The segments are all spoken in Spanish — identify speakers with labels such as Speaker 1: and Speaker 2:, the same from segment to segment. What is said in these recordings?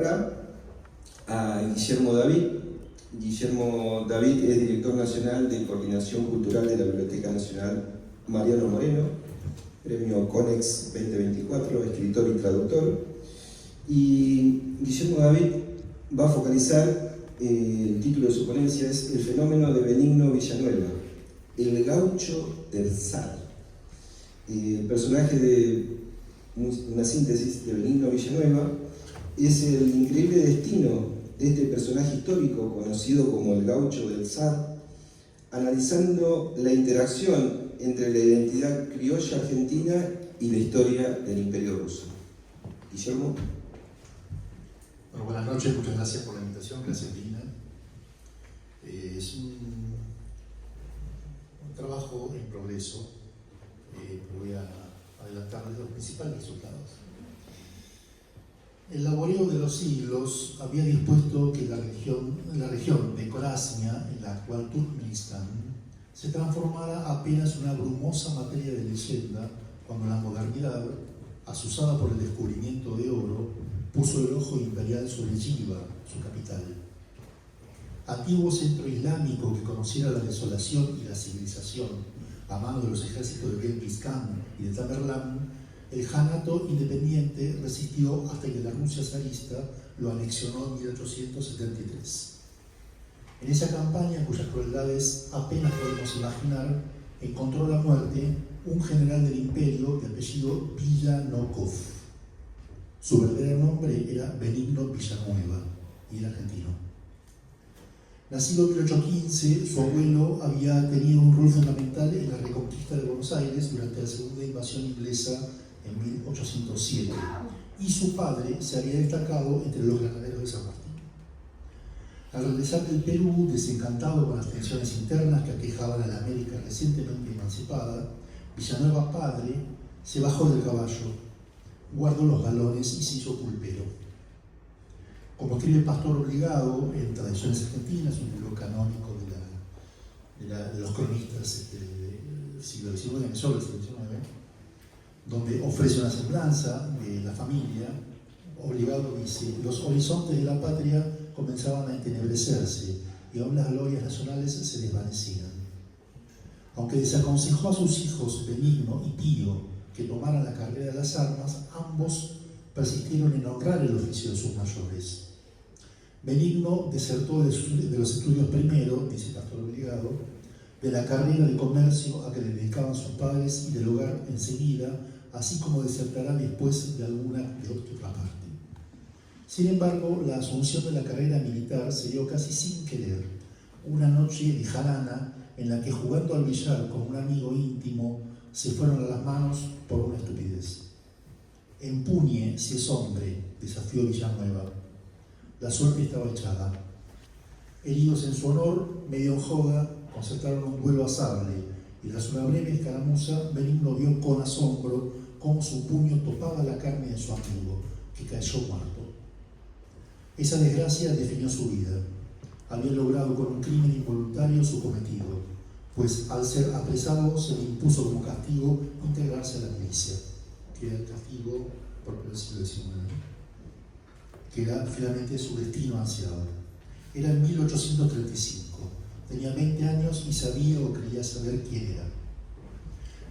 Speaker 1: ahora a Guillermo David. Guillermo David es director nacional de Coordinación Cultural de la Biblioteca Nacional Mariano Moreno, premio Conex 2024, escritor y traductor. Y Guillermo David va a focalizar, el título de su ponencia es El fenómeno de Benigno Villanueva, el gaucho del zar. El personaje de una síntesis de Benigno Villanueva es el increíble destino de este personaje histórico conocido como el gaucho del zar, analizando la interacción entre la identidad criolla argentina y la historia del Imperio Ruso. Guillermo.
Speaker 2: Bueno, buenas noches, muchas gracias por la invitación, gracias Lina. Es un trabajo en progreso, voy a adelantarles los principales resultados. El laboreo de los siglos había dispuesto que la región de Corasmia, en la actual Turkmenistán, se transformara apenas en una brumosa materia de leyenda cuando la modernidad, asusada por el descubrimiento de oro, puso el ojo imperial sobre Yiva, su capital. Antiguo centro islámico que conociera la desolación y la civilización a mano de los ejércitos de Genghis Khan y de Tamerlán, el Janato independiente resistió hasta que la Rusia zarista lo anexionó en 1873. En esa campaña, cuyas crueldades apenas podemos imaginar, encontró la muerte un general del imperio de apellido Villanokov. Su verdadero nombre era Benigno Villanueva y era argentino. Nacido en 1815, su abuelo había tenido un rol fundamental en la reconquista de Buenos Aires durante la segunda invasión inglesa en 1807, y su padre se había destacado entre los granaderos de San Martín. Al regresar del Perú, desencantado con las tensiones internas que aquejaban a la América recientemente emancipada, Villanueva padre se bajó del caballo, guardó los galones y se hizo pulpero. Como escribe Pastor Obligado en Tradiciones Argentinas, un libro canónico de los cronistas del siglo XIX, sobre el siglo XIX, donde ofrece una semblanza de la familia, Obligado dice: los horizontes de la patria comenzaban a entenebrecerse y aún las glorias nacionales se desvanecían. Aunque desaconsejó a sus hijos Benigno y Pío que tomaran la carrera de las armas, ambos persistieron en honrar el oficio de sus mayores. Benigno desertó de los estudios primero, dice Pastor Obligado, de la carrera de comercio a que le dedicaban sus padres y del hogar enseguida, así como desertará después de alguna de otra parte. Sin embargo, la asunción de la carrera militar se dio casi sin querer, una noche de jarana en la que, jugando al billar con un amigo íntimo, se fueron a las manos por una estupidez. Empuñe si es hombre, desafió Villanueva. La suerte estaba echada. Heridos en su honor, medio en joda, concertaron un duelo a sable, y tras una breve escaramuza, Benigno vio con asombro cómo su puño topaba la carne de su amigo, que cayó muerto. Esa desgracia definió su vida. Había logrado con un crimen involuntario su cometido, pues al ser apresado se le impuso como castigo integrarse a la milicia, que era el castigo por el siglo XIX, que era finalmente su destino ansiado. Era en 1835, tenía 20 años y sabía o creía saber quién era.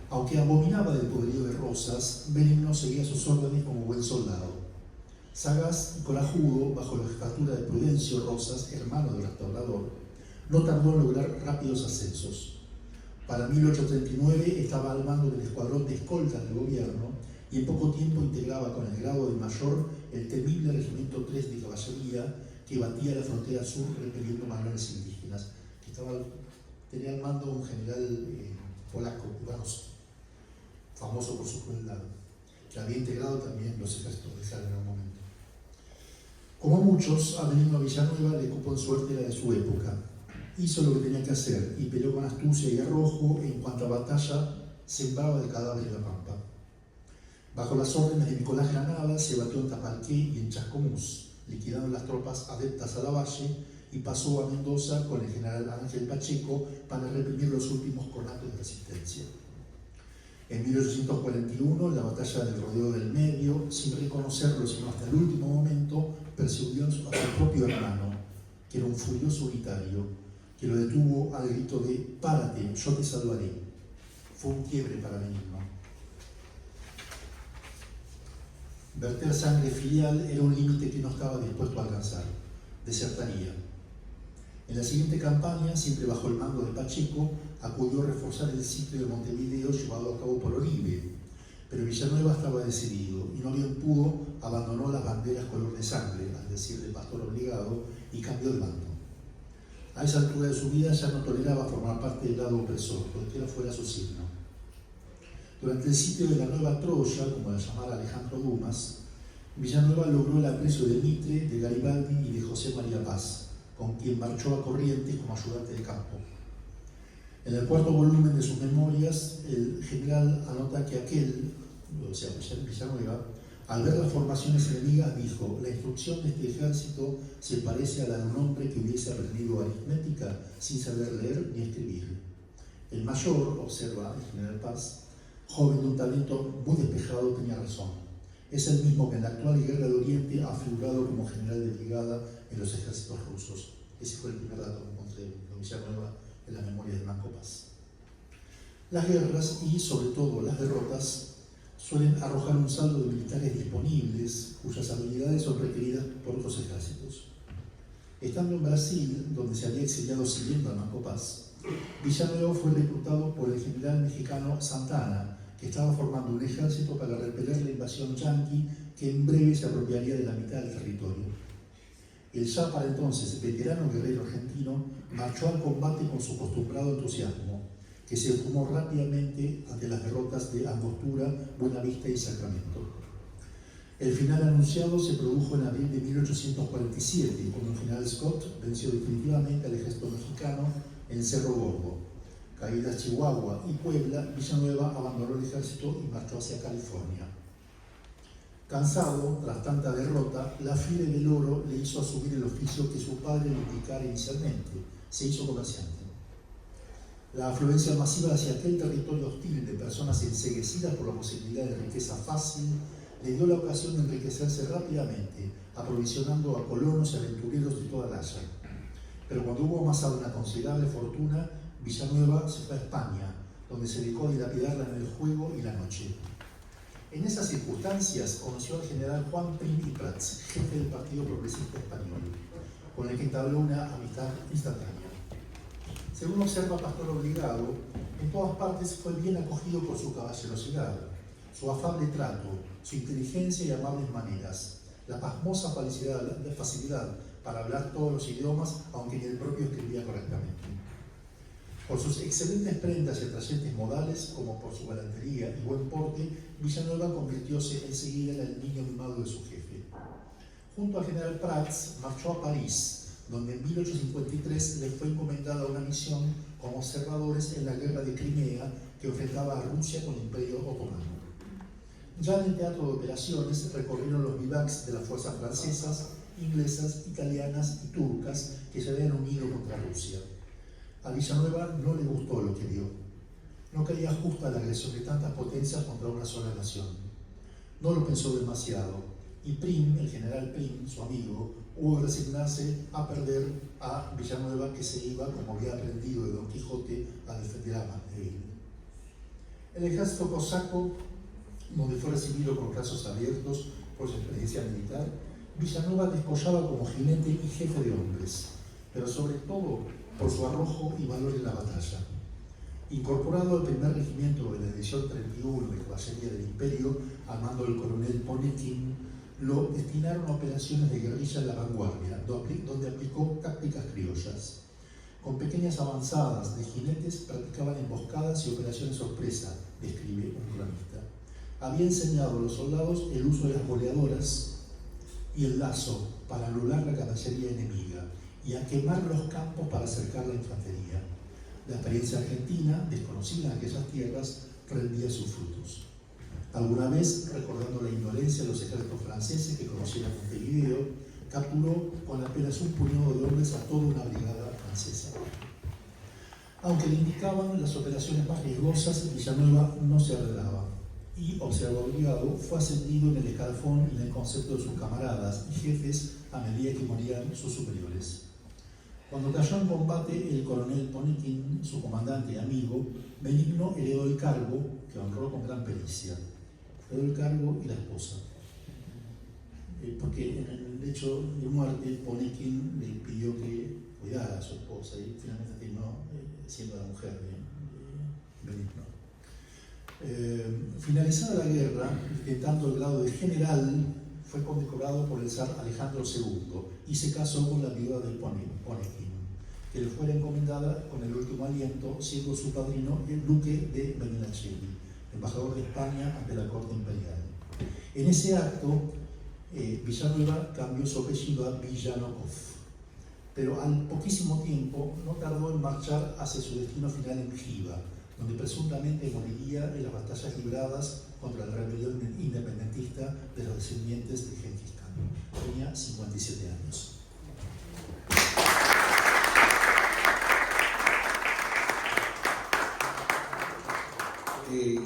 Speaker 2: Aunque abominaba del poderío de Rosas, Benigno seguía sus órdenes como buen soldado. Sagaz y corajudo, bajo la jefatura de Prudencio Rosas, hermano del restaurador, no tardó en lograr rápidos ascensos. Para 1839 estaba al mando del escuadrón de escoltas del gobierno y en poco tiempo integraba con el grado de mayor el temible Regimiento 3 de Caballería que batía la frontera sur repeliendo malones indígenas, que tenía al mando un general polaco, Ivanovski, famoso por su crueldad, que había integrado también los ejércitos de Sala en un momento. Como muchos, a Benigno Villanueva le cupo en suerte la de su época. Hizo lo que tenía que hacer y peleó con astucia y arrojo en cuanto a batalla sembraba de cadáveres la pampa. Bajo las órdenes de Nicolás Granada se batió en Tapalqué y en Chascomús, liquidando las tropas adeptas a Lavalle, y pasó a Mendoza con el general Ángel Pacheco para reprimir los últimos conatos de resistencia. En 1841, en la batalla del Rodeo del Medio, sin reconocerlo sino hasta el último momento, persiguió a su propio hermano, que era un furioso unitario, que lo detuvo al grito de «Párate, yo te salvaré». Fue un quiebre para Benigno. Verter sangre filial era un límite que no estaba dispuesto a alcanzar. Desertaría. En la siguiente campaña, siempre bajo el mando de Pacheco, acudió a reforzar el sitio de Montevideo llevado a cabo por Oribe, pero Villanueva estaba decidido y no bien pudo, abandonó las banderas color de sangre, al decir de pastor obligado, y cambió de bando. A esa altura de su vida ya no toleraba formar parte del lado opresor, cualquiera fuera su signo. Durante el sitio de la Nueva Troya, como la llamara Alejandro Dumas, Villanueva logró el aprecio de Mitre, de Garibaldi y de José María Paz, con quien marchó a Corrientes como ayudante de campo. En el cuarto volumen de sus memorias, el general anota que Villanueva, al ver las formaciones enemigas, dijo: la instrucción de este ejército se parece a la de un hombre que hubiese aprendido aritmética sin saber leer ni escribir. El mayor, observa el general Paz, joven de un talento muy despejado, tenía razón. Es el mismo que en la actual guerra de Oriente ha figurado como general de brigada en los ejércitos rusos. Ese fue el primer dato que encontré de Villanueva en la memoria de Manco Paz. Las guerras y, sobre todo, las derrotas suelen arrojar un saldo de militares disponibles cuyas habilidades son requeridas por otros ejércitos. Estando en Brasil, donde se había exiliado siguiendo a Manco Paz, Villanueva fue reclutado por el general mexicano Santana, que estaba formando un ejército para repeler la invasión yanqui que en breve se apropiaría de la mitad del territorio. El ya para entonces veterano guerrero argentino marchó al combate con su acostumbrado entusiasmo, que se esfumó rápidamente ante las derrotas de Angostura, Buenavista y Sacramento. El final anunciado se produjo en abril de 1847, cuando el general Scott venció definitivamente al ejército mexicano en Cerro Gordo. Caídas Chihuahua y Puebla, Villanueva abandonó el ejército y marchó hacia California. Cansado, tras tanta derrota, la fiebre del oro le hizo asumir el oficio que su padre le indicara inicialmente: se hizo comerciante. La afluencia masiva hacia aquel territorio hostil de personas enceguecidas por la posibilidad de riqueza fácil le dio la ocasión de enriquecerse rápidamente, aprovisionando a colonos y aventureros de toda la Haya. Pero cuando hubo amasado una considerable fortuna, Villanueva se fue a España, donde se dedicó a dilapidarla en el juego y la noche. En esas circunstancias conoció al general Juan Prim y Prats, jefe del Partido Progresista Español, con el que entabló una amistad instantánea. Según observa Pastor Obligado, en todas partes fue bien acogido por su caballerosidad, su afable trato, su inteligencia y amables maneras, la pasmosa facilidad para hablar todos los idiomas, aunque ni el propio escribía correctamente. Por sus excelentes prendas y atrayentes modales, como por su galantería y buen porte, Villanueva convirtióse enseguida en el niño mimado de su jefe. Junto al general Prats marchó a París, donde en 1853 le fue encomendada una misión como observadores en la guerra de Crimea que enfrentaba a Rusia con el Imperio Otomano. Ya en el teatro de operaciones recorrieron los bivacs de las fuerzas francesas, inglesas, italianas y turcas que se habían unido contra Rusia. A Villanueva no le gustó lo que vio. No creía justa la agresión de tantas potencias contra una sola nación. No lo pensó demasiado, y Prim, el general Prim, su amigo, hubo que resignarse a perder a Villanueva, que se iba, como había aprendido de Don Quijote, a defender a Mandeville. El ejército cosaco, donde fue recibido con brazos abiertos por su experiencia militar, Villanueva descollaba como jinete y jefe de hombres, pero sobre todo por su arrojo y valor en la batalla. Incorporado al primer regimiento de la edición 31 de Caballería del Imperio, al mando del coronel Ponetin, lo destinaron a operaciones de guerrilla en la vanguardia, donde aplicó tácticas criollas. Con pequeñas avanzadas de jinetes practicaban emboscadas y operaciones sorpresa, describe un cronista. Había enseñado a los soldados el uso de las boleadoras y el lazo para anular la caballería enemiga y a quemar los campos para acercar la infantería. La experiencia argentina, desconocida en aquellas tierras, rendía sus frutos. Alguna vez, recordando la indolencia de los ejércitos franceses que conocían Montevideo, capturó con apenas un puñado de hombres a toda una brigada francesa. Aunque le indicaban las operaciones más riesgosas, Villanueva no se arreglaba y, observador obligado, fue ascendido en el escalafón y en el concepto de sus camaradas y jefes a medida que morían sus superiores. Cuando cayó en combate el coronel Ponikin, su comandante y amigo, Benigno heredó el cargo, que honró con gran pericia. Heredó el cargo y la esposa. Porque en el hecho de muerte, Ponikin le pidió que cuidara a su esposa y finalmente terminó siendo la mujer de Benigno. Finalizada la guerra, ostentando el grado de general, fue condecorado por el zar Alejandro II y se casó con la viuda de Ponikin, que le fuera encomendada con el último aliento, siendo su padrino el duque de Medinaceli, embajador de España ante la corte imperial. En ese acto, Villanueva cambió su apellido a Villanokov, pero al poquísimo tiempo no tardó en marchar hacia su destino final en Jiva, donde presuntamente moriría en las batallas libradas contra la rebelión independentista de los descendientes de Gengis Khan. Tenía 57 años.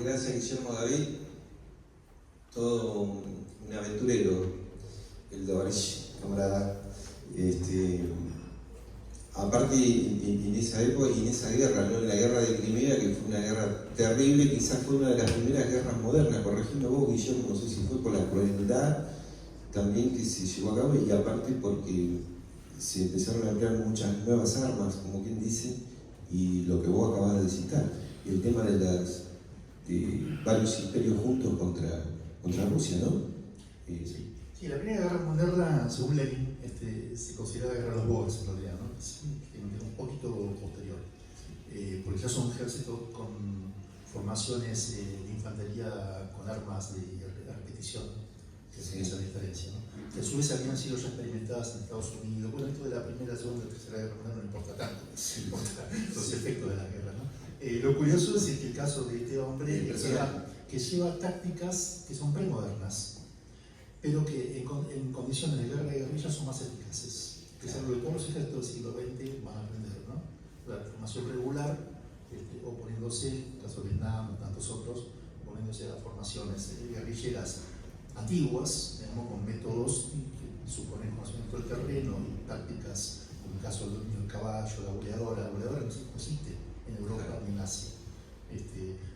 Speaker 1: Gracias, Guillermo David. Todo un aventurero, el Dovarich, camarada. Aparte, en esa época y en esa guerra, ¿no? En la guerra de Crimea, que fue una guerra terrible, quizás fue una de las primeras guerras modernas, corregime vos, Guillermo, no sé si fue por la crueldad también que se llevó a cabo, y aparte porque se empezaron a emplear muchas nuevas armas, como quien dice, y lo que vos acabas de citar, el tema de varios imperios juntos contra Rusia, ¿no?
Speaker 2: Sí, la primera guerra moderna, según Lenin, se considera la guerra de los Boers en realidad, ¿no? Un poquito posterior, porque ya son ejércitos con formaciones de infantería con armas de repetición, que es esa diferencia, ¿no? Que a su vez habían sido ya experimentadas en Estados Unidos. Bueno, esto de la primera, segunda, tercera guerra mundial no importa tanto, importa los efectos de la guerra, ¿no? Lo curioso es que el caso de este hombre que lleva tácticas que son premodernas, pero que en condiciones de guerra y guerrilla son más eficaces, que es algo que todos los ejércitos del siglo XX van a aprender, ¿no? La formación regular, oponiéndose, en el caso de Vietnam y tantos otros, oponiéndose a las formaciones guerrilleras antiguas, digamos, con métodos que suponen conocimiento del terreno y tácticas, como el caso del dominio del caballo, la boleadora no existe en Europa ni en Asia.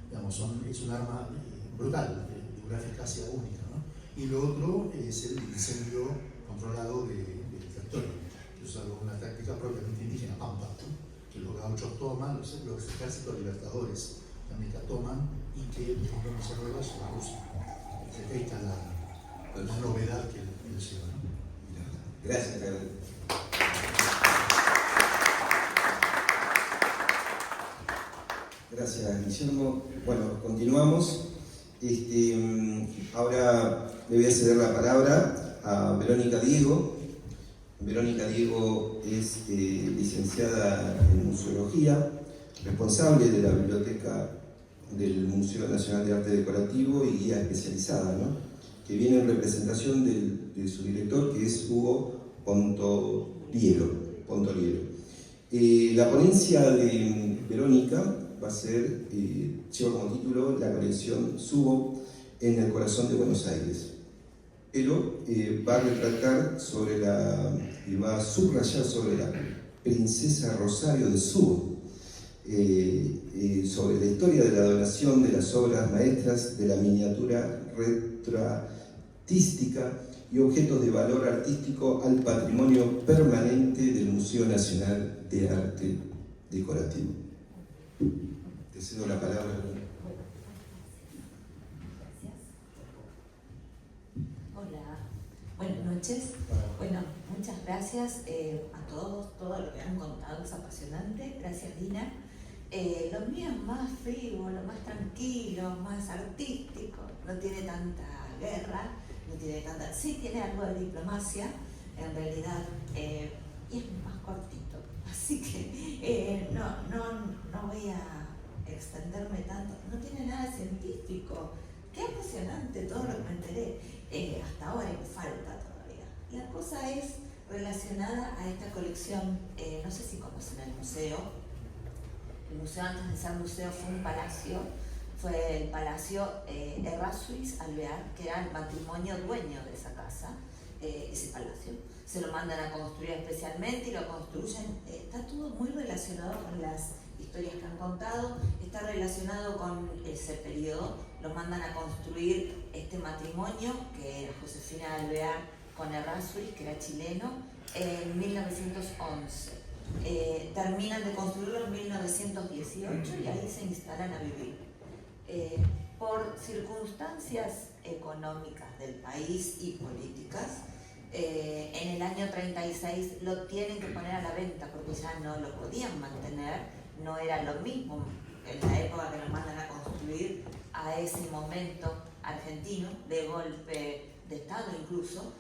Speaker 2: Digamos, es un arma brutal, de una eficacia única, ¿no? Y lo otro es el incendio controlado del territorio, que es una táctica propiamente indígena, pampa, ¿no? Que los gauchos toman, los ejércitos libertadores de América toman y que los Villanueva llevan a Rusia. Esta es la novedad que él lleva, ¿no?
Speaker 1: Gracias, Carlos. Gracias, Guillermo. Bueno, continuamos. Ahora le voy a ceder la palabra a Verónica Diego. Verónica Diego es licenciada en Museología, responsable de la biblioteca del Museo Nacional de Arte Decorativo y guía especializada, ¿no? Que viene en representación de su director, que es Hugo Pontoliero. La ponencia de Verónica va a ser, lleva como título la colección Subo en el corazón de Buenos Aires, pero va a retratar y va a subrayar sobre la princesa Rosario de Subo, sobre la historia de la donación de las obras maestras de la miniatura retroartística y objetos de valor artístico al patrimonio permanente del Museo Nacional de Arte Decorativo. Te cedo la palabra.
Speaker 3: Gracias. Hola, buenas noches. Bueno, muchas gracias a todos. Todo lo que han contado es apasionante. Gracias, Dina. Lo mío es más frívolo, más tranquilo, más artístico. No tiene tanta guerra, no tiene tanta... Sí tiene algo de diplomacia, en realidad, y es más cortito. Así que no voy a extenderme tanto. No tiene nada científico. Qué apasionante todo lo que me enteré hasta ahora, y me falta todavía. La cosa es relacionada a esta colección, no sé si conocen el museo, El museo, antes de ser museo, fue un palacio. Fue el Palacio Errázuriz Alvear, que era el matrimonio dueño de esa casa, ese palacio. Se lo mandan a construir especialmente y lo construyen. Está todo muy relacionado con las historias que han contado, está relacionado con ese periodo. Lo mandan a construir este matrimonio, que era Josefina Alvear con Errázuriz, que era chileno, en 1911. Terminan de construirlo en 1918 y ahí se instalan a vivir. Por circunstancias económicas del país y políticas, en el año 36 lo tienen que poner a la venta porque ya no lo podían mantener, no era lo mismo en la época que lo mandan a construir a ese momento argentino, de golpe de Estado incluso.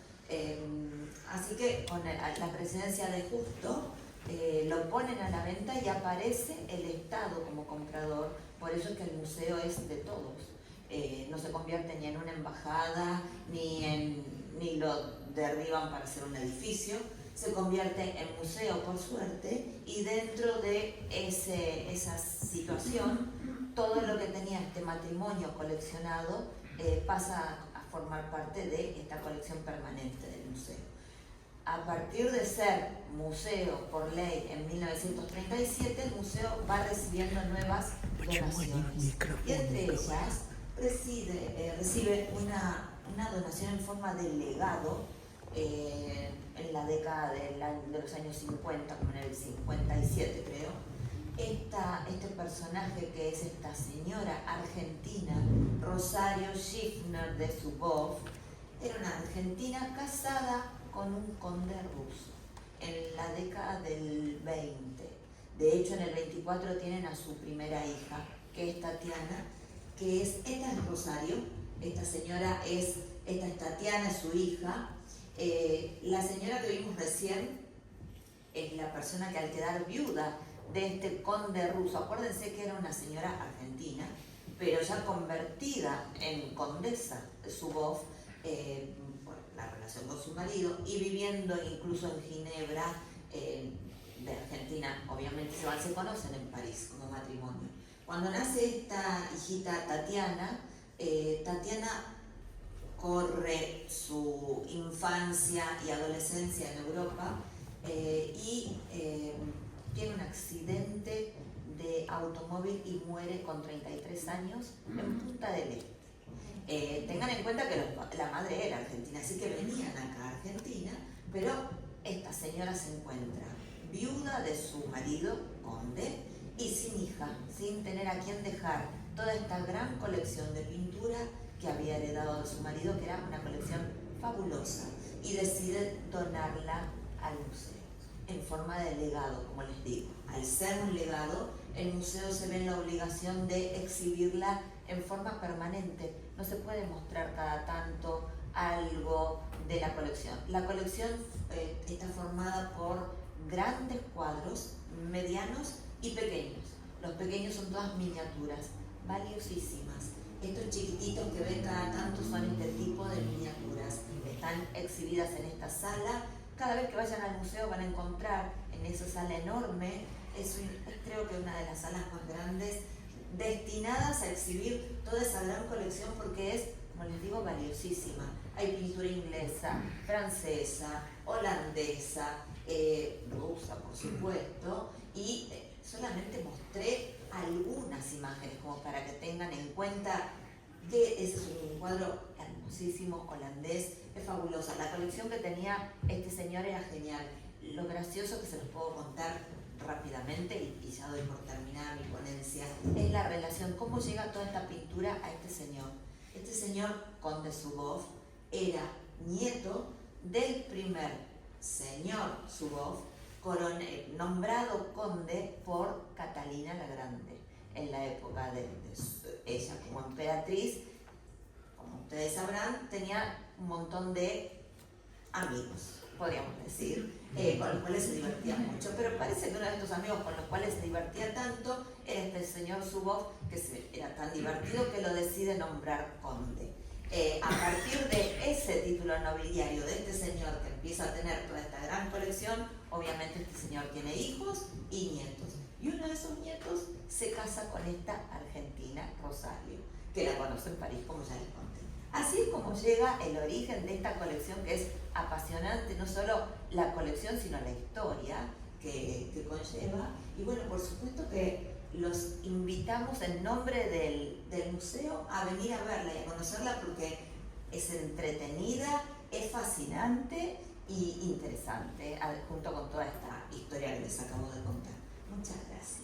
Speaker 3: Así que con la presidencia de Justo lo ponen a la venta y aparece el Estado como comprador. Por eso es que el museo es de todos. No se convierte ni en una embajada, ni lo derriban para hacer un edificio. Se convierte en museo, por suerte, y dentro de esa situación, todo lo que tenía este matrimonio coleccionado pasa a formar parte de esta colección permanente del museo. A partir de ser museo por ley en 1937, el museo va recibiendo nuevas donaciones. Y entre ellas recibe una donación en forma de legado en la década de los años 50, como en el 57 creo. Este personaje que es esta señora argentina, Rosario Schiffner de Zuboff, era una argentina casada con un conde ruso en la década del 20. De hecho, en el 24 tienen a su primera hija, que es Tatiana, esta es Rosario, esta es Tatiana, es su hija. La señora que vimos recién es la persona que al quedar viuda de este conde ruso, acuérdense que era una señora argentina, pero ya convertida en condesa de Zuboff, por la relación con su marido, y viviendo incluso en Ginebra, de Argentina, obviamente se conocen en París como matrimonio. Cuando nace esta hijita Tatiana, Tatiana corre su infancia y adolescencia en Europa y tiene un accidente de automóvil y muere con 33 años en Punta del Este. Tengan en cuenta que la madre era argentina, así que venían acá a Argentina, pero esta señora se encuentra viuda de su marido, conde, y sin hija, sin tener a quien dejar toda esta gran colección de pintura que había heredado de su marido, que era una colección fabulosa, y decide donarla al museo en forma de legado, como les digo. Al ser un legado, el museo se ve en la obligación de exhibirla en forma permanente. No se puede mostrar cada tanto algo de la colección. La colección está formada por grandes cuadros, medianos y pequeños. Los pequeños son todas miniaturas, valiosísimas. Estos chiquititos que ven cada tanto son este tipo de miniaturas. Están exhibidas en esta sala. Cada vez que vayan al museo van a encontrar en esa sala enorme, es creo que una de las salas más grandes, destinadas a exhibir toda esa gran colección porque es, como les digo, valiosísima. Hay pintura inglesa, francesa, holandesa, rusa, por supuesto, y solamente mostré algunas imágenes como para que tengan en cuenta que ese es un cuadro hermosísimo, holandés, es fabulosa. La colección que tenía este señor era genial. Lo gracioso, que se los puedo contar rápidamente y ya doy por terminada mi ponencia, es la relación, cómo llega toda esta pintura a este señor. Este señor, conde Zuboff, era nieto del primer señor Zuboff, nombrado conde por Catalina la Grande, en la época de ella como emperatriz. Como ustedes sabrán, tenía un montón de amigos, podríamos decir, con los cuales se divertía mucho, pero parece que uno de estos amigos con los cuales se divertía tanto era este señor Zuboff, que era tan divertido que lo decide nombrar conde. A partir de ese título nobiliario de este señor, que empieza a tener toda esta gran colección, Obviamente este señor tiene hijos y nietos. Y uno de esos nietos se casa con esta argentina, Rosario, que la conoce en París, como ya les conté. Así es como llega el origen de esta colección, que es apasionante, no solo la colección, sino la historia que conlleva. Y bueno, por supuesto que los invitamos en nombre del museo a venir a verla y a conocerla, porque es entretenida, es fascinante y interesante, junto con toda esta historia que les acabo de contar. Muchas gracias.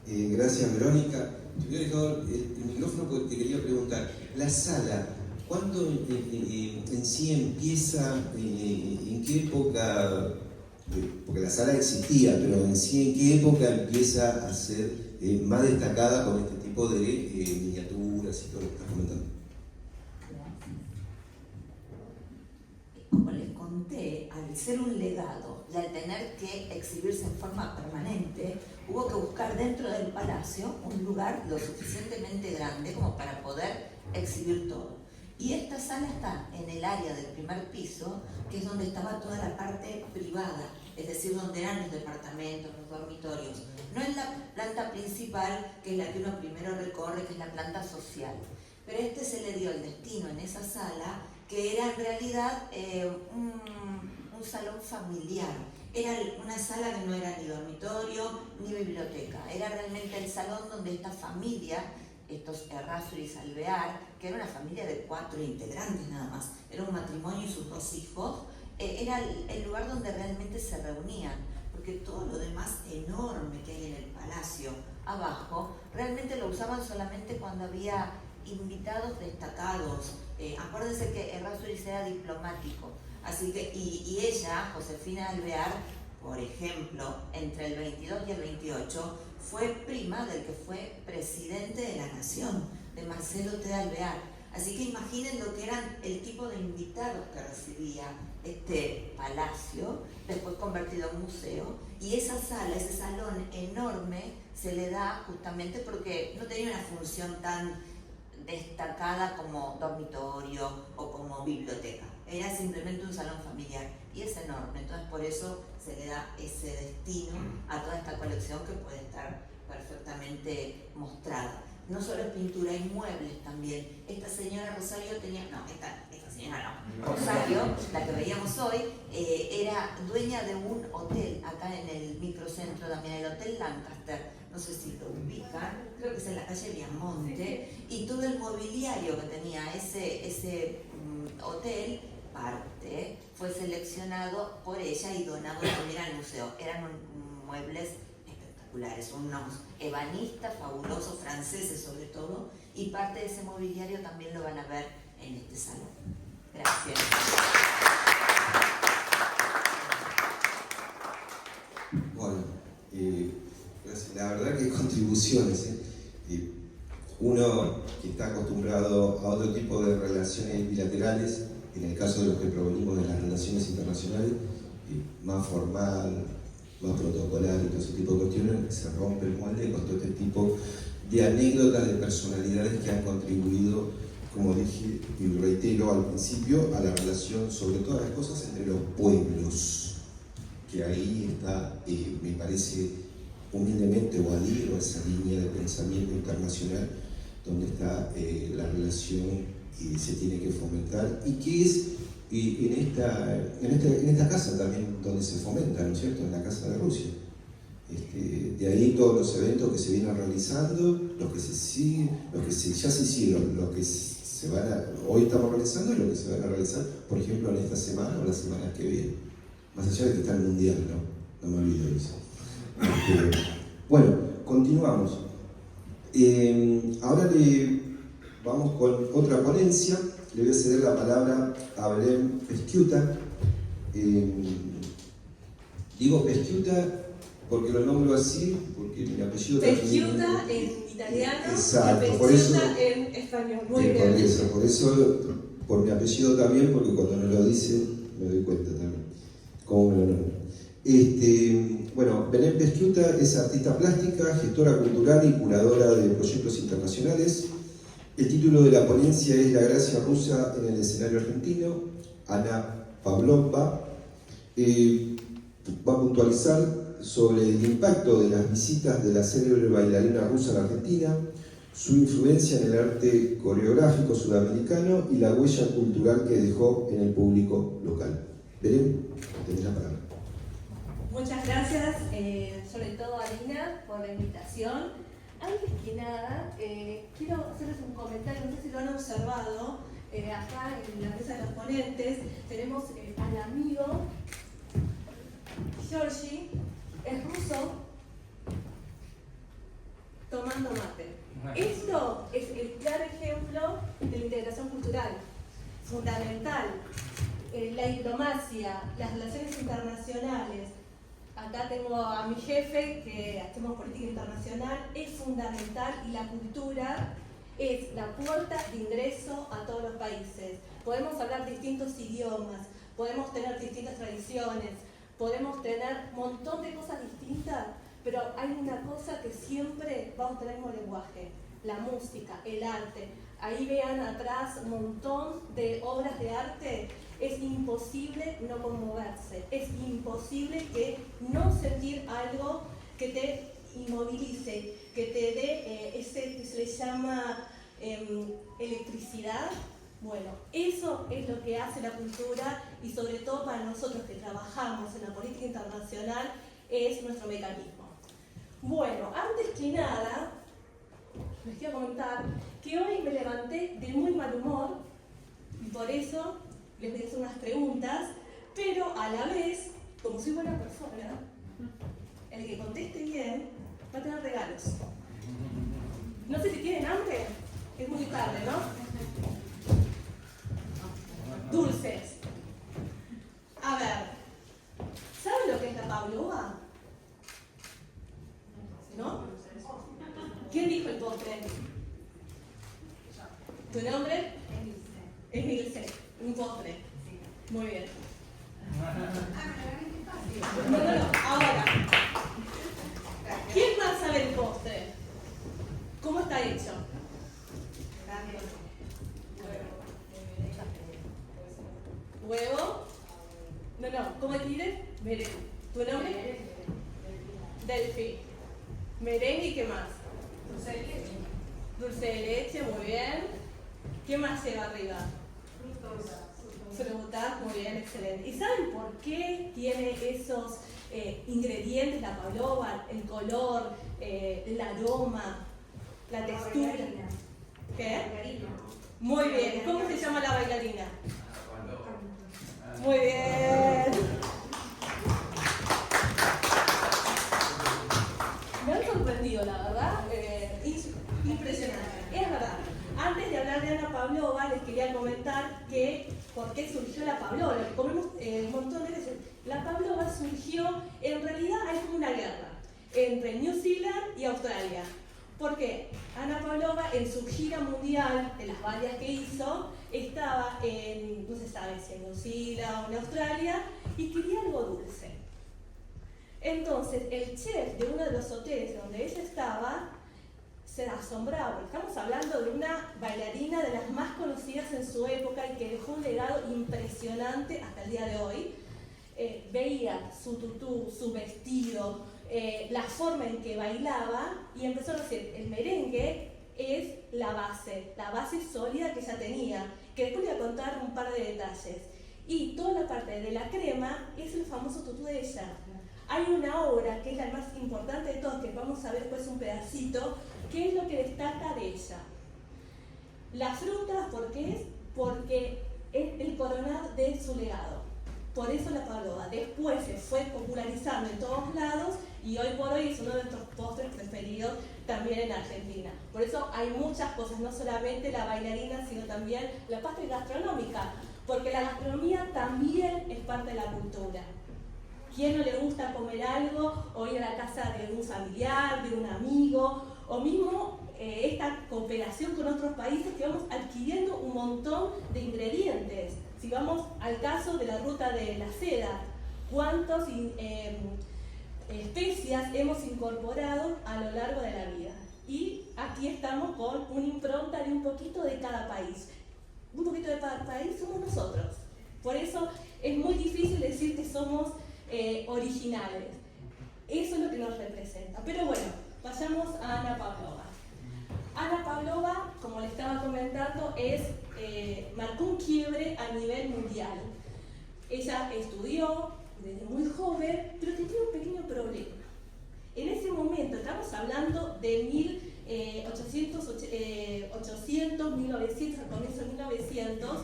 Speaker 1: Gracias, Verónica. Te hubiera dejado el micrófono porque te quería preguntar, la sala, ¿cuándo en sí empieza, en qué época, porque la sala existía, pero en sí en qué época empieza a ser más destacada con este tipo de miniaturas y todo lo que estás comentando?
Speaker 3: Como les conté, al ser un legado y al tener que exhibirse en forma permanente, hubo que buscar dentro del palacio un lugar lo suficientemente grande como para poder exhibir todo. Y esta sala está en el área del primer piso, que es donde estaba toda la parte privada, es decir, donde eran los departamentos, los dormitorios. No en la planta principal, que es la que uno primero recorre, que es la planta social. Pero se le dio el destino en esa sala, que era en realidad un salón familiar. Era una sala que no era ni dormitorio ni biblioteca, era realmente el salón donde esta familia, estos Errázuriz Alvear, que era una familia de 4 integrantes nada más, era un matrimonio y sus 2 hijos, era el lugar donde realmente se reunían, porque todo lo demás enorme que hay en el palacio abajo, realmente lo usaban solamente cuando había invitados destacados. Acuérdense que Errázuriz era diplomático, así que, y ella, Josefina Alvear, por ejemplo, entre el 22 y el 28, fue prima del que fue presidente de la Nación, de Marcelo T. Alvear. Así que imaginen lo que eran el tipo de invitados que recibía este palacio, después convertido en museo, y esa sala, ese salón enorme, se le da justamente porque no tenía una función tan destacada como dormitorio o como biblioteca. Era simplemente un salón familiar y es enorme, entonces por eso se le da ese destino a toda esta colección, que puede estar perfectamente mostrada. No solo es pintura, hay muebles también. Esta señora Rosario tenía, no, esta señora no, Rosario, la que veíamos hoy, era dueña de un hotel acá en el microcentro también, el Hotel Lancaster. No sé si lo ubican, creo que es en la calle Viamonte, y todo el mobiliario que tenía ese hotel, parte, fue seleccionado por ella y donado también al museo. Eran muebles espectaculares, unos ebanistas fabulosos, franceses sobre todo, y parte de ese mobiliario también lo van a ver en este salón. Gracias.
Speaker 1: Bueno, la verdad que hay contribuciones. Uno que está acostumbrado a otro tipo de relaciones bilaterales, en el caso de los que provenimos de las relaciones internacionales, más formal, más protocolar y todo ese tipo de cuestiones, se rompe el molde con todo este tipo de anécdotas de personalidades que han contribuido, como dije y reitero al principio, a la relación, sobre todas las cosas, entre los pueblos, que ahí está, me parece, humildemente o adhiero a esa línea de pensamiento internacional donde está la relación que se tiene que fomentar y que es en esta casa también donde se fomenta, ¿no es cierto?, en la Casa de Rusia. De ahí todos los eventos que se vienen realizando, los que se siguen, los que ya se hicieron, los que hoy estamos realizando y los que se van a realizar, por ejemplo, en esta semana o las semanas que vienen. Más allá de que está el Mundial, no me olvido de eso. Bueno, continuamos. Ahora vamos con otra ponencia. Le voy a ceder la palabra a Belén Peschiutta. Digo Peschiutta porque lo nombro así, porque mi apellido
Speaker 4: Peschiutta en italiano,
Speaker 1: exacto,
Speaker 4: y
Speaker 1: por eso,
Speaker 4: en español. Muy bien.
Speaker 1: Por eso, por mi apellido también, porque cuando no lo dicen me doy cuenta también cómo me lo nombran. Bueno, Belén Peschiutta es artista plástica, gestora cultural y curadora de proyectos internacionales. El título de la ponencia es La gracia rusa en el escenario argentino. Ana Pavlova va a puntualizar sobre el impacto de las visitas de la célebre bailarina rusa en Argentina, su influencia en el arte coreográfico sudamericano y la huella cultural que dejó en el público local. Belén, tenés la palabra.
Speaker 4: Muchas gracias, sobre todo a Dina, por la invitación. Antes que nada, quiero hacerles un comentario, no sé si lo han observado, acá en la mesa de los ponentes tenemos al amigo Georgi, es ruso, tomando mate. Esto es el claro ejemplo de la integración cultural, fundamental. La diplomacia, las relaciones internacionales. Acá tengo a mi jefe que hacemos política internacional, es fundamental y la cultura es la puerta de ingreso a todos los países. Podemos hablar distintos idiomas, podemos tener distintas tradiciones, podemos tener un montón de cosas distintas, pero hay una cosa que siempre vamos a tener como lenguaje, la música, el arte. Ahí vean atrás un montón de obras de arte. Es imposible no conmoverse, es imposible que no sentir algo que te inmovilice, que te dé ese que se le llama electricidad. Bueno, eso es lo que hace la cultura y sobre todo para nosotros que trabajamos en la política internacional es nuestro mecanismo. Bueno, antes que nada, les quiero comentar que hoy me levanté de muy mal humor y por eso les voy a hacer unas preguntas, pero a la vez, como soy buena persona, el que conteste bien va a tener regalos. No sé si tienen hambre, es muy tarde, ¿no? Dulces. A ver, ¿saben lo que es la pavlova? ¿No? ¿Quién dijo el postre? ¿Tu nombre? Es Milce. Un postre. Muy bien. No. Ahora. ¿Quién más sabe el postre? ¿Cómo está hecho? ¿Huevo? No. ¿Cómo escribe? Merengue. ¿Tu nombre? Delphi. Merengue y ¿qué más? Dulce de leche. Dulce de leche, muy bien. ¿Qué más lleva arriba? Frutas, muy bien, excelente. ¿Y saben por qué tiene esos ingredientes la pavlova? El color, el aroma, la textura. ¿Qué? Muy bien. ¿Cómo se llama la bailarina? Muy bien. Me han sorprendido, la verdad. Impresionante. Es verdad. Antes de hablar de Ana Pavlova, les quería comentar que por qué surgió la pavlova. Lo que comemos un montón de veces. La pavlova surgió, en realidad hay como una guerra entre New Zealand y Australia. ¿Por qué? Ana Pavlova en su gira mundial, de las varias que hizo, estaba en, no se sabe si en New Zealand o en Australia, y quería algo dulce. Entonces, el chef de uno de los hoteles donde ella estaba se asombraba, porque estamos hablando de una bailarina de las más conocidas en su época y que dejó un legado impresionante hasta el día de hoy. Veía su tutú, su vestido, la forma en que bailaba y empezó a decir, el merengue es la base sólida que ella tenía, que después le voy a contar un par de detalles. Y toda la parte de la crema es el famoso tutú de ella. Hay una obra que es la más importante de todas, que vamos a ver después un pedacito, que es lo que destaca de ella. Las frutas, ¿por qué es? Porque es el coronar de su legado. Por eso la pavlova. Después se fue popularizando en todos lados y hoy por hoy es uno de nuestros postres preferidos también en Argentina. Por eso hay muchas cosas, no solamente la bailarina, sino también la parte gastronómica, porque la gastronomía también es parte de la cultura. ¿Quién no le gusta comer algo o ir a la casa de un familiar, de un amigo, o mismo esta cooperación con otros países que vamos adquiriendo un montón de ingredientes? Si vamos al caso de la ruta de la seda, ¿cuántas especias hemos incorporado a lo largo de la vida? y aquí estamos con una impronta de un poquito de cada país. Un poquito de cada país somos nosotros. Por eso es muy difícil decir que somos originales. Eso es lo que nos representa. Pero bueno, vayamos a Ana Pavlova. Ana Pavlova, como le estaba comentando, marcó un quiebre a nivel mundial. Ella estudió desde muy joven, pero tenía un pequeño problema. En ese momento, estamos hablando de 1800, 1900, al comienzo de 1900,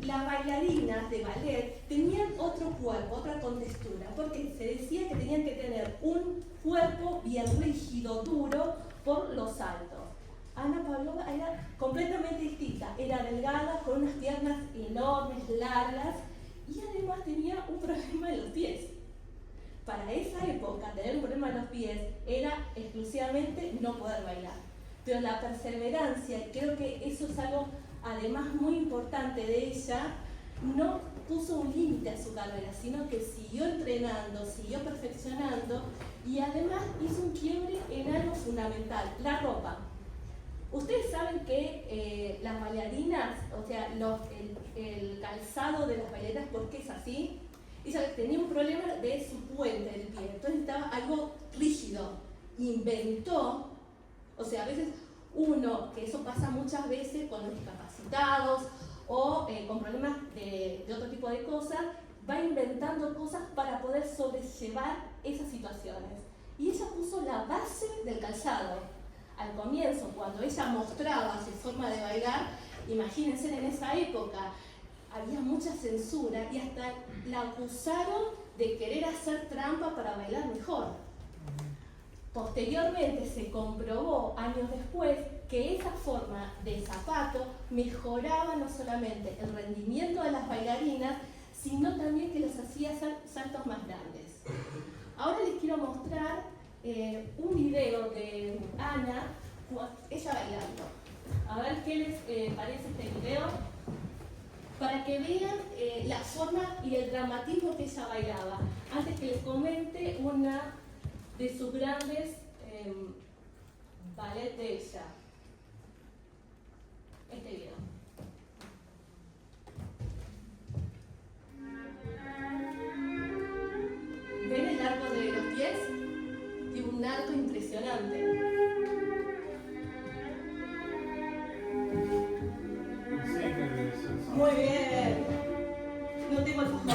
Speaker 4: las bailarinas de ballet tenían otro cuerpo, otra contextura, porque se decía que tenían que tener un cuerpo bien rígido, duro, por los saltos. Ana Pavlova era completamente distinta, era delgada, con unas piernas enormes, largas, y además tenía un problema en los pies. Para esa época, tener un problema en los pies era exclusivamente no poder bailar. Pero la perseverancia, y creo que eso es algo además muy importante de ella, no puso un límite a su carrera, sino que siguió entrenando, siguió perfeccionando y además hizo un quiebre en algo fundamental, la ropa. Ustedes saben que las bailarinas, o sea, el calzado de las bailarinas, ¿por qué es así? Ella tenía un problema de su puente del pie, entonces necesitaba algo rígido. Inventó, o sea, a veces uno, que eso pasa muchas veces con los discapacitados o con problemas de otro tipo de cosas, va inventando cosas para poder sobrellevar esas situaciones. Y ella puso la base del calzado. Al comienzo, cuando ella mostraba su forma de bailar, imagínense en esa época, había mucha censura y hasta la acusaron de querer hacer trampa para bailar mejor. Posteriormente se comprobó, años después, que esa forma de zapato mejoraba no solamente el rendimiento de las bailarinas, sino también que les hacía saltos más grandes. Ahora les quiero mostrar un video de Ana, ella bailando. A ver qué les parece este video, para que vean la forma y el dramatismo que ella bailaba. Antes que les comente una de sus grandes ballet de ella. Este video. ¿Ven el largo de los pies? Tiene un arco impresionante. Muy bien. No tengo el fajón.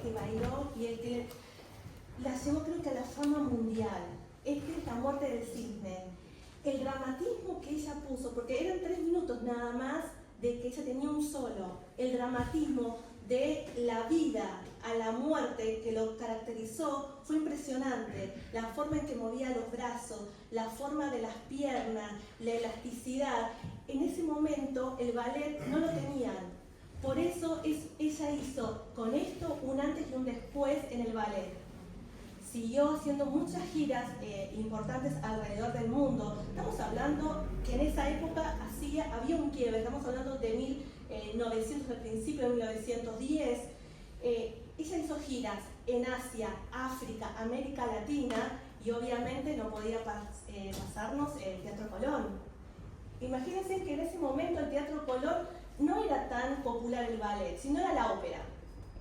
Speaker 4: Que bailó y el que la llevó, creo que a la fama mundial. Este es La muerte del cisne. El dramatismo que ella puso, porque eran 3 minutos nada más de que ella tenía un solo, el dramatismo de la vida a la muerte que lo caracterizó fue impresionante. La forma en que movía los brazos, la forma de las piernas, la elasticidad. En ese momento el ballet no lo tenían. Por eso ella hizo con esto un antes y un después en el ballet. Siguió haciendo muchas giras importantes alrededor del mundo. Estamos hablando que en esa época había un quiebre, estamos hablando de 1900, al principio de 1910. Ella hizo giras en Asia, África, América Latina y obviamente no podía pasarnos el Teatro Colón. Imagínense que en ese momento el Teatro Colón no era tan popular el ballet, sino era la ópera.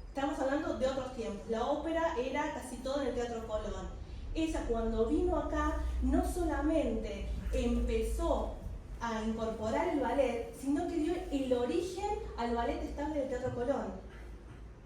Speaker 4: Estamos hablando de otros tiempos. La ópera era casi todo en el Teatro Colón. Ella, cuando vino acá, no solamente empezó a incorporar el ballet, sino que dio el origen al ballet estable del Teatro Colón.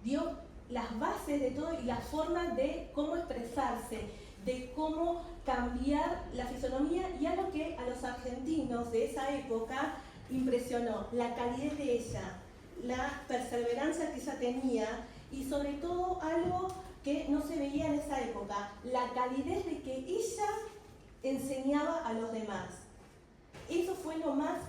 Speaker 4: Dio las bases de todo y la forma de cómo expresarse, de cómo cambiar la fisonomía, y algo que a los argentinos de esa época impresionó: la calidez de ella, la perseverancia que ella tenía, y sobre todo algo que no se veía en esa época, la calidez de que ella enseñaba a los demás. Eso fue lo más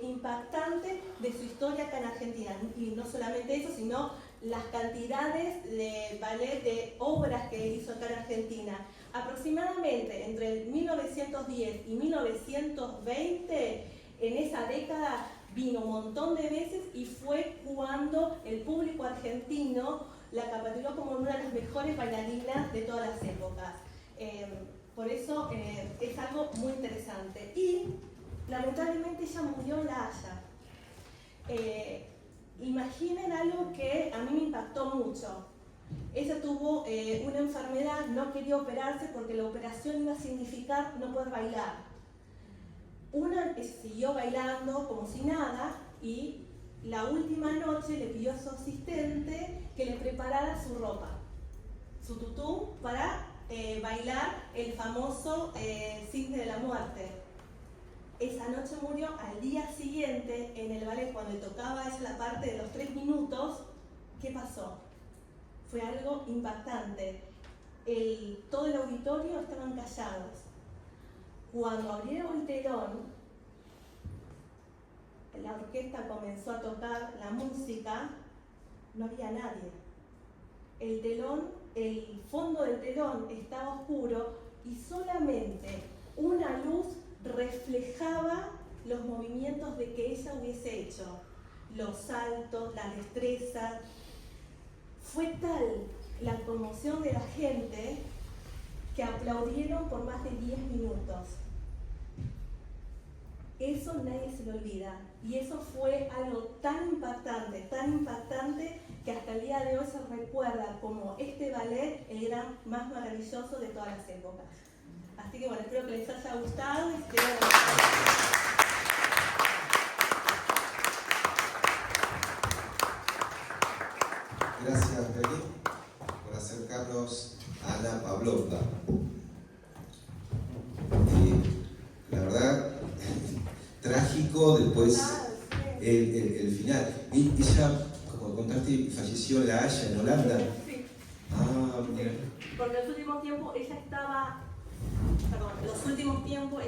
Speaker 4: impactante de su historia acá en Argentina. Y no solamente eso, sino las cantidades de ballet, de obras que hizo acá en Argentina. Aproximadamente entre 1910 y 1920, en esa década, vino un montón de veces y fue cuando el público argentino la catalogó como una de las mejores bailarinas de todas las épocas. Por eso es algo muy interesante. Y lamentablemente ella murió en La Haya. Imaginen algo que a mí me impactó mucho. Ella tuvo una enfermedad, no quería operarse porque la operación iba a significar no poder bailar. Una siguió bailando como si nada, y la última noche le pidió a su asistente que le preparara su ropa, su tutú, para bailar el famoso Cisne de la Muerte. Esa noche murió. Al día siguiente, en el ballet, cuando le tocaba a ella la parte de los 3 minutos, ¿qué pasó? Fue algo impactante. Todo el auditorio estaban callados. Cuando abrieron el telón, la orquesta comenzó a tocar la música, no había nadie. El telón, el fondo del telón estaba oscuro y solamente una luz reflejaba los movimientos de que ella hubiese hecho, los saltos, la destreza. Fue tal la conmoción de la gente que aplaudieron por más de 10 minutos. Eso nadie se lo olvida, y eso fue algo tan impactante, que hasta el día de hoy se recuerda como este ballet el gran más maravilloso de todas las épocas. Así que bueno, espero que les haya gustado.
Speaker 1: Gracias, Belén, por acercarnos a Ana Pavlovna. La verdad, trágico después el final. Ella, como contaste, falleció en La Haya, en Holanda.
Speaker 4: Sí.
Speaker 1: Ah, mira.
Speaker 4: Porque en los últimos tiempos ella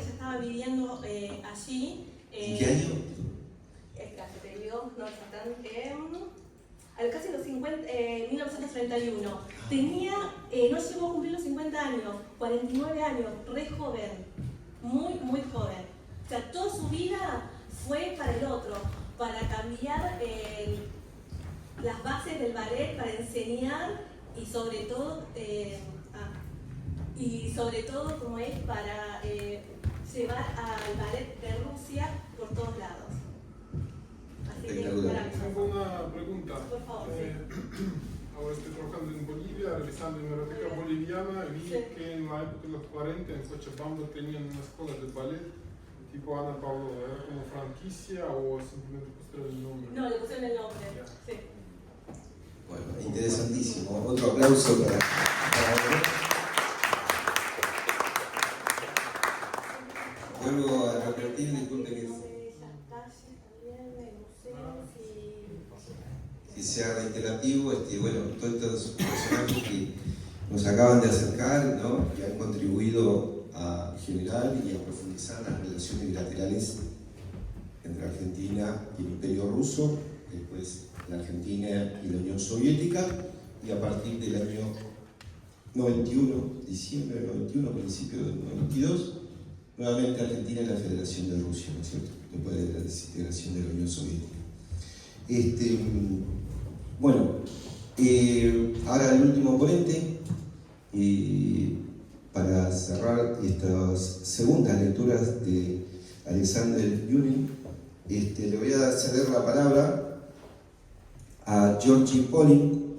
Speaker 4: estaba viviendo allí.
Speaker 1: ¿En qué año?
Speaker 4: Te digo, no casi los 50, 1931. Tenía, no llegó a cumplir los 50 años, 49 años, re joven, muy, muy joven. O sea, toda su vida fue para el otro, para cambiar las bases del ballet, para enseñar y sobre todo como es para llevar al ballet de Rusia por todos lados. Así que,
Speaker 5: tengo una pregunta.
Speaker 4: Por favor,
Speaker 5: Ahora estoy trabajando en Bolivia, revisando en la biblioteca boliviana, vi que en la época de los 40 en Cochabamba tenían una escuela de ballet tipo Ana Pavlova. ¿Era como franquicia o simplemente pusieron el nombre?
Speaker 4: No, le pusieron el nombre. Sí.
Speaker 1: Bueno, interesantísimo. Otro aplauso para vuelvo a repetir, disculpen que sea reiterativo, bueno, todos estos personajes que nos acaban de acercar, ¿no? Que han contribuido a generar y a profundizar las relaciones bilaterales entre Argentina y el Imperio Ruso, después la Argentina y la Unión Soviética, y a partir del año 91, diciembre del 91, principio del 92, nuevamente Argentina y la Federación de Rusia, ¿no es cierto?, después de la desintegración de la Unión Soviética. Bueno, ahora el último ponente, para cerrar estas segundas lecturas de Alexander Yunin, le voy a ceder la palabra a Georgi Polin.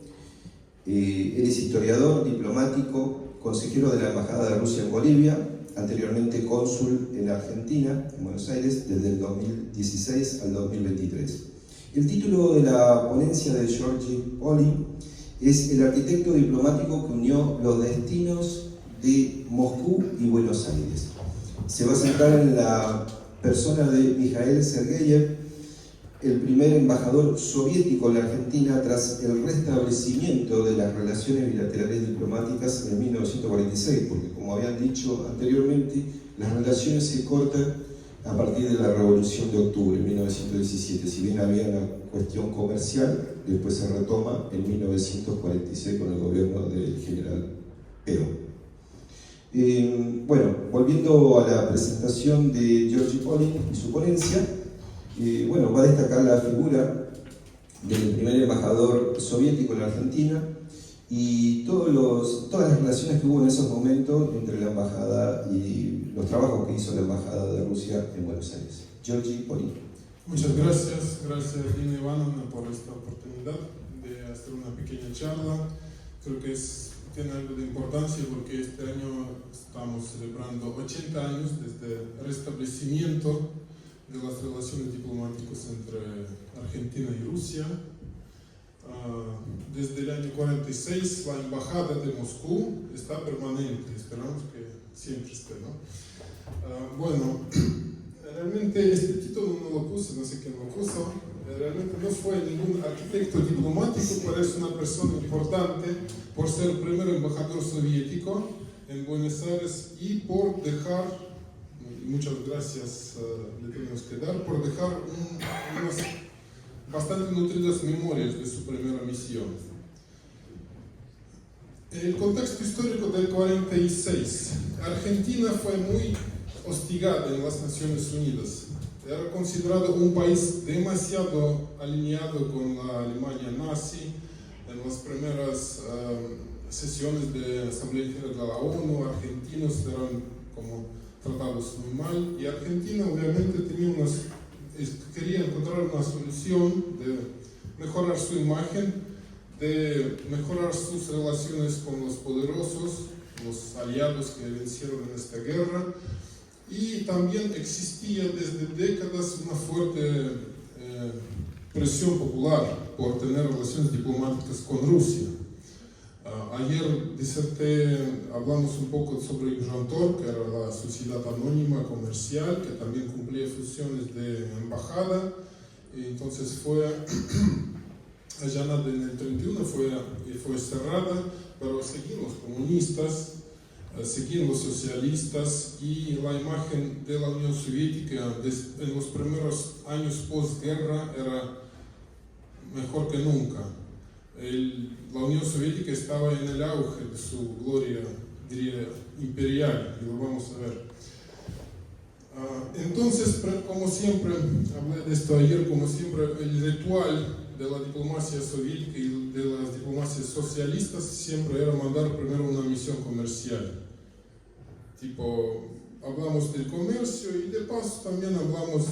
Speaker 1: Él es historiador, diplomático, consejero de la Embajada de Rusia en Bolivia, anteriormente cónsul en Argentina, en Buenos Aires, desde el 2016 al 2023. El título de la ponencia de Georgi Polin es El arquitecto diplomático que unió los destinos de Moscú y Buenos Aires. Se va a centrar en la persona de Mikhail Sergeyev, el primer embajador soviético en la Argentina tras el restablecimiento de las relaciones bilaterales diplomáticas en 1946, porque como habían dicho anteriormente, las relaciones se cortan a partir de la Revolución de Octubre de 1917. Si bien había una cuestión comercial, después se retoma en 1946 con el gobierno del general Perón. Bueno, volviendo a la presentación de Georgi Polin y su ponencia, va a destacar la figura del primer embajador soviético en la Argentina y todas las relaciones que hubo en esos momentos entre la embajada y los trabajos que hizo la embajada de Rusia en Buenos Aires. Georgi Polin.
Speaker 5: Muchas gracias, Dina Ivanovna, por esta oportunidad de hacer una pequeña charla. Creo que tiene algo de importancia porque este año estamos celebrando 80 años desde el restablecimiento de las relaciones diplomáticas entre Argentina y Rusia. Desde el año 46 la embajada de Moscú está permanente, esperamos que siempre esté, ¿no? Realmente este título no lo puse, no sé quién lo puso, realmente no fue ningún arquitecto diplomático, pero es una persona importante por ser el primer embajador soviético en Buenos Aires y por dejar, muchas gracias le tenemos que dar, por dejar unas bastante nutridas memorias de su primera misión. El contexto histórico del 46. Argentina fue muy hostigada en las Naciones Unidas. Era considerado un país demasiado alineado con la Alemania nazi. En las primeras sesiones de Asamblea General de la ONU, argentinos eran como tratados muy mal, y Argentina obviamente quería encontrar una solución de mejorar su imagen, de mejorar sus relaciones con los poderosos, los aliados que vencieron en esta guerra, y también existía desde décadas una fuerte presión popular por tener relaciones diplomáticas con Rusia. Ayer hablamos un poco sobre Jantor, que era la sociedad anónima comercial, que también cumplía funciones de embajada, y entonces fue allanada en el 31, fue cerrada, pero seguían los comunistas, seguían los socialistas, y la imagen de la Unión Soviética en los primeros años postguerra era mejor que nunca. La Unión Soviética estaba en el auge de su gloria, diría, imperial, y lo vamos a ver. Entonces, como siempre, hablé de esto ayer, como siempre, el ritual de la diplomacia soviética y de las diplomacias socialistas siempre era mandar primero una misión comercial. Tipo, hablamos del comercio y de paso también hablamos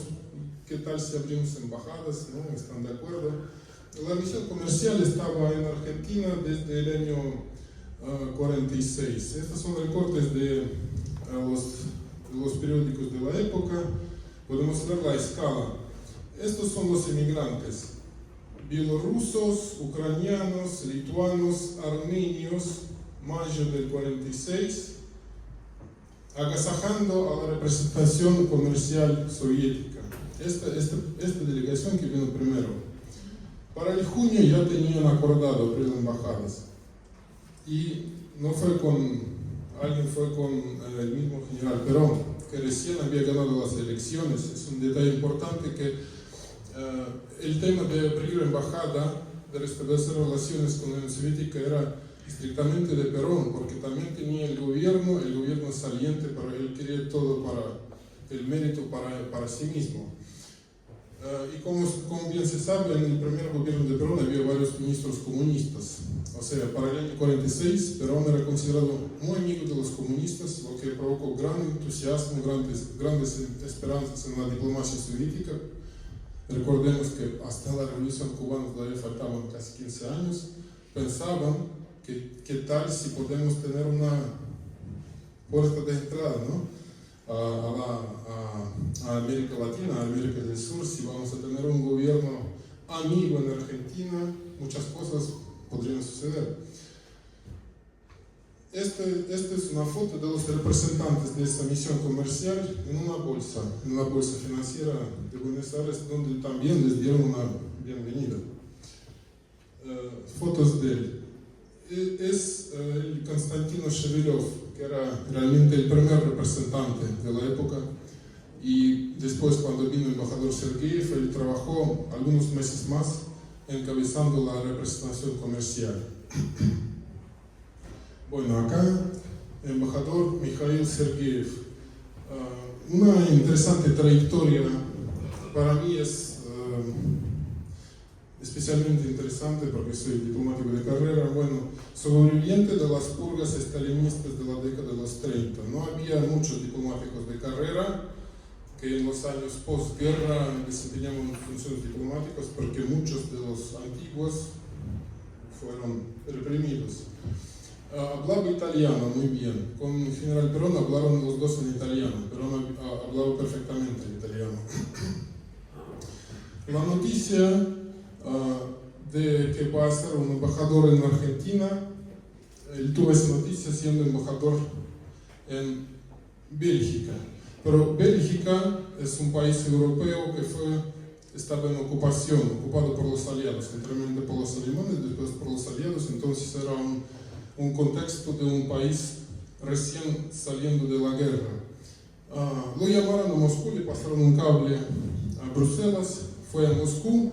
Speaker 5: qué tal si abrimos embajadas, ¿no? ¿Están de acuerdo? La misión comercial estaba en Argentina desde el año 46. Estos son recortes de los periódicos de la época. Podemos ver la escala. Estos son los emigrantes: bielorrusos, ucranianos, lituanos, armenios, mayo del 46, agasajando a la representación comercial soviética. Esta delegación que vino primero. Para el junio ya tenían acordado abrir embajadas, y no fue alguien fue con el mismo general Perón, que recién había ganado las elecciones. Es un detalle importante que el tema de abrir embajada, de restablecer relaciones con la Unión Soviética, era estrictamente de Perón, porque también tenía el gobierno saliente, pero él quería todo el mérito para sí mismo. Y como bien se sabe, en el primer gobierno de Perón había varios varios ministros comunistas. O sea, para el año 46 Perón era considerado muy amigo de los comunistas, lo que provocó gran entusiasmo, grandes esperanzas en la diplomacia soviética. Recordemos que hasta la Revolución Cubana todavía faltaban casi 15 años. Pensaban que qué tal si podemos tener una puerta de entrada, ¿no? a América Latina, a América del Sur, si vamos a tener un gobierno amigo en Argentina, muchas cosas podrían suceder. Esta es una foto de los representantes de esta misión comercial en una bolsa financiera de Buenos Aires, donde también les dieron una bienvenida. Fotos de él. Es el Konstantino Shevelov, que era realmente el primer representante de la época, y después, cuando vino el embajador Sergeyev, él trabajó algunos meses más encabezando la representación comercial. Bueno, acá el embajador Mikhail Sergeyev. Una interesante trayectoria, para mí es especialmente interesante porque soy diplomático de carrera. Bueno, sobreviviente de las purgas estalinistas de la década de los 30. No había muchos diplomáticos de carrera que en los años postguerra desempeñaban funciones diplomáticas porque muchos de los antiguos fueron reprimidos. Hablaba italiano muy bien. Con el general Perón hablaron los dos en italiano. Perón hablaba perfectamente el italiano. La noticia de que va a ser un embajador en Argentina, él tuvo esa noticia siendo embajador en Bélgica. Pero Bélgica es un país europeo que estaba en ocupación, ocupado por los aliados, primeramente por los alemanes, después por los aliados. Entonces era un contexto de un país recién saliendo de la guerra. Lo llamaron a Moscú, le pasaron un cable a Bruselas, fue a Moscú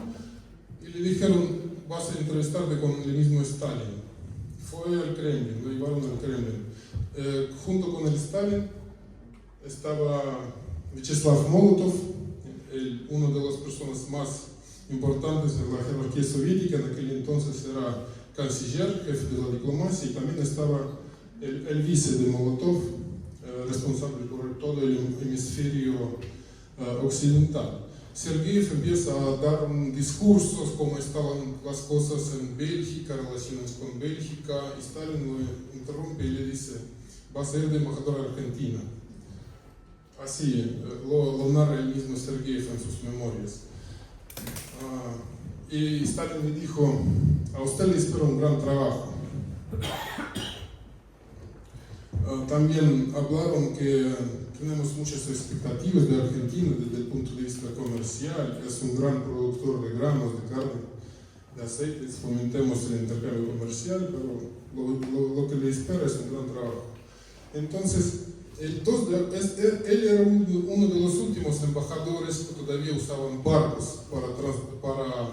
Speaker 5: y le dijeron: vas a entrevistarte con el mismo Stalin. Fue al Kremlin, lo llevaron al Kremlin. Junto con el Stalin estaba Vyacheslav Molotov, uno de las personas más importantes en la jerarquía soviética. En aquel entonces era canciller, jefe de la diplomacia, y también estaba el vice de Molotov, responsable por todo el hemisferio occidental. Sergeyev empieza a dar discursos cómo estaban las cosas en Bélgica, relaciones con Bélgica, y Stalin lo interrumpe y le dice: vas a ir de embajador a Argentina. Así lo narra el mismo Sergeyev en sus memorias. Y Stalin le dijo: a usted le espera un gran trabajo. También hablaron que tenemos muchas expectativas de Argentina desde el punto de vista comercial. Es un gran productor de granos, de carne, de aceites. Fomentemos el intercambio comercial, pero lo que le espera es un gran trabajo. Entonces, él era uno de los últimos embajadores que todavía usaban barcos para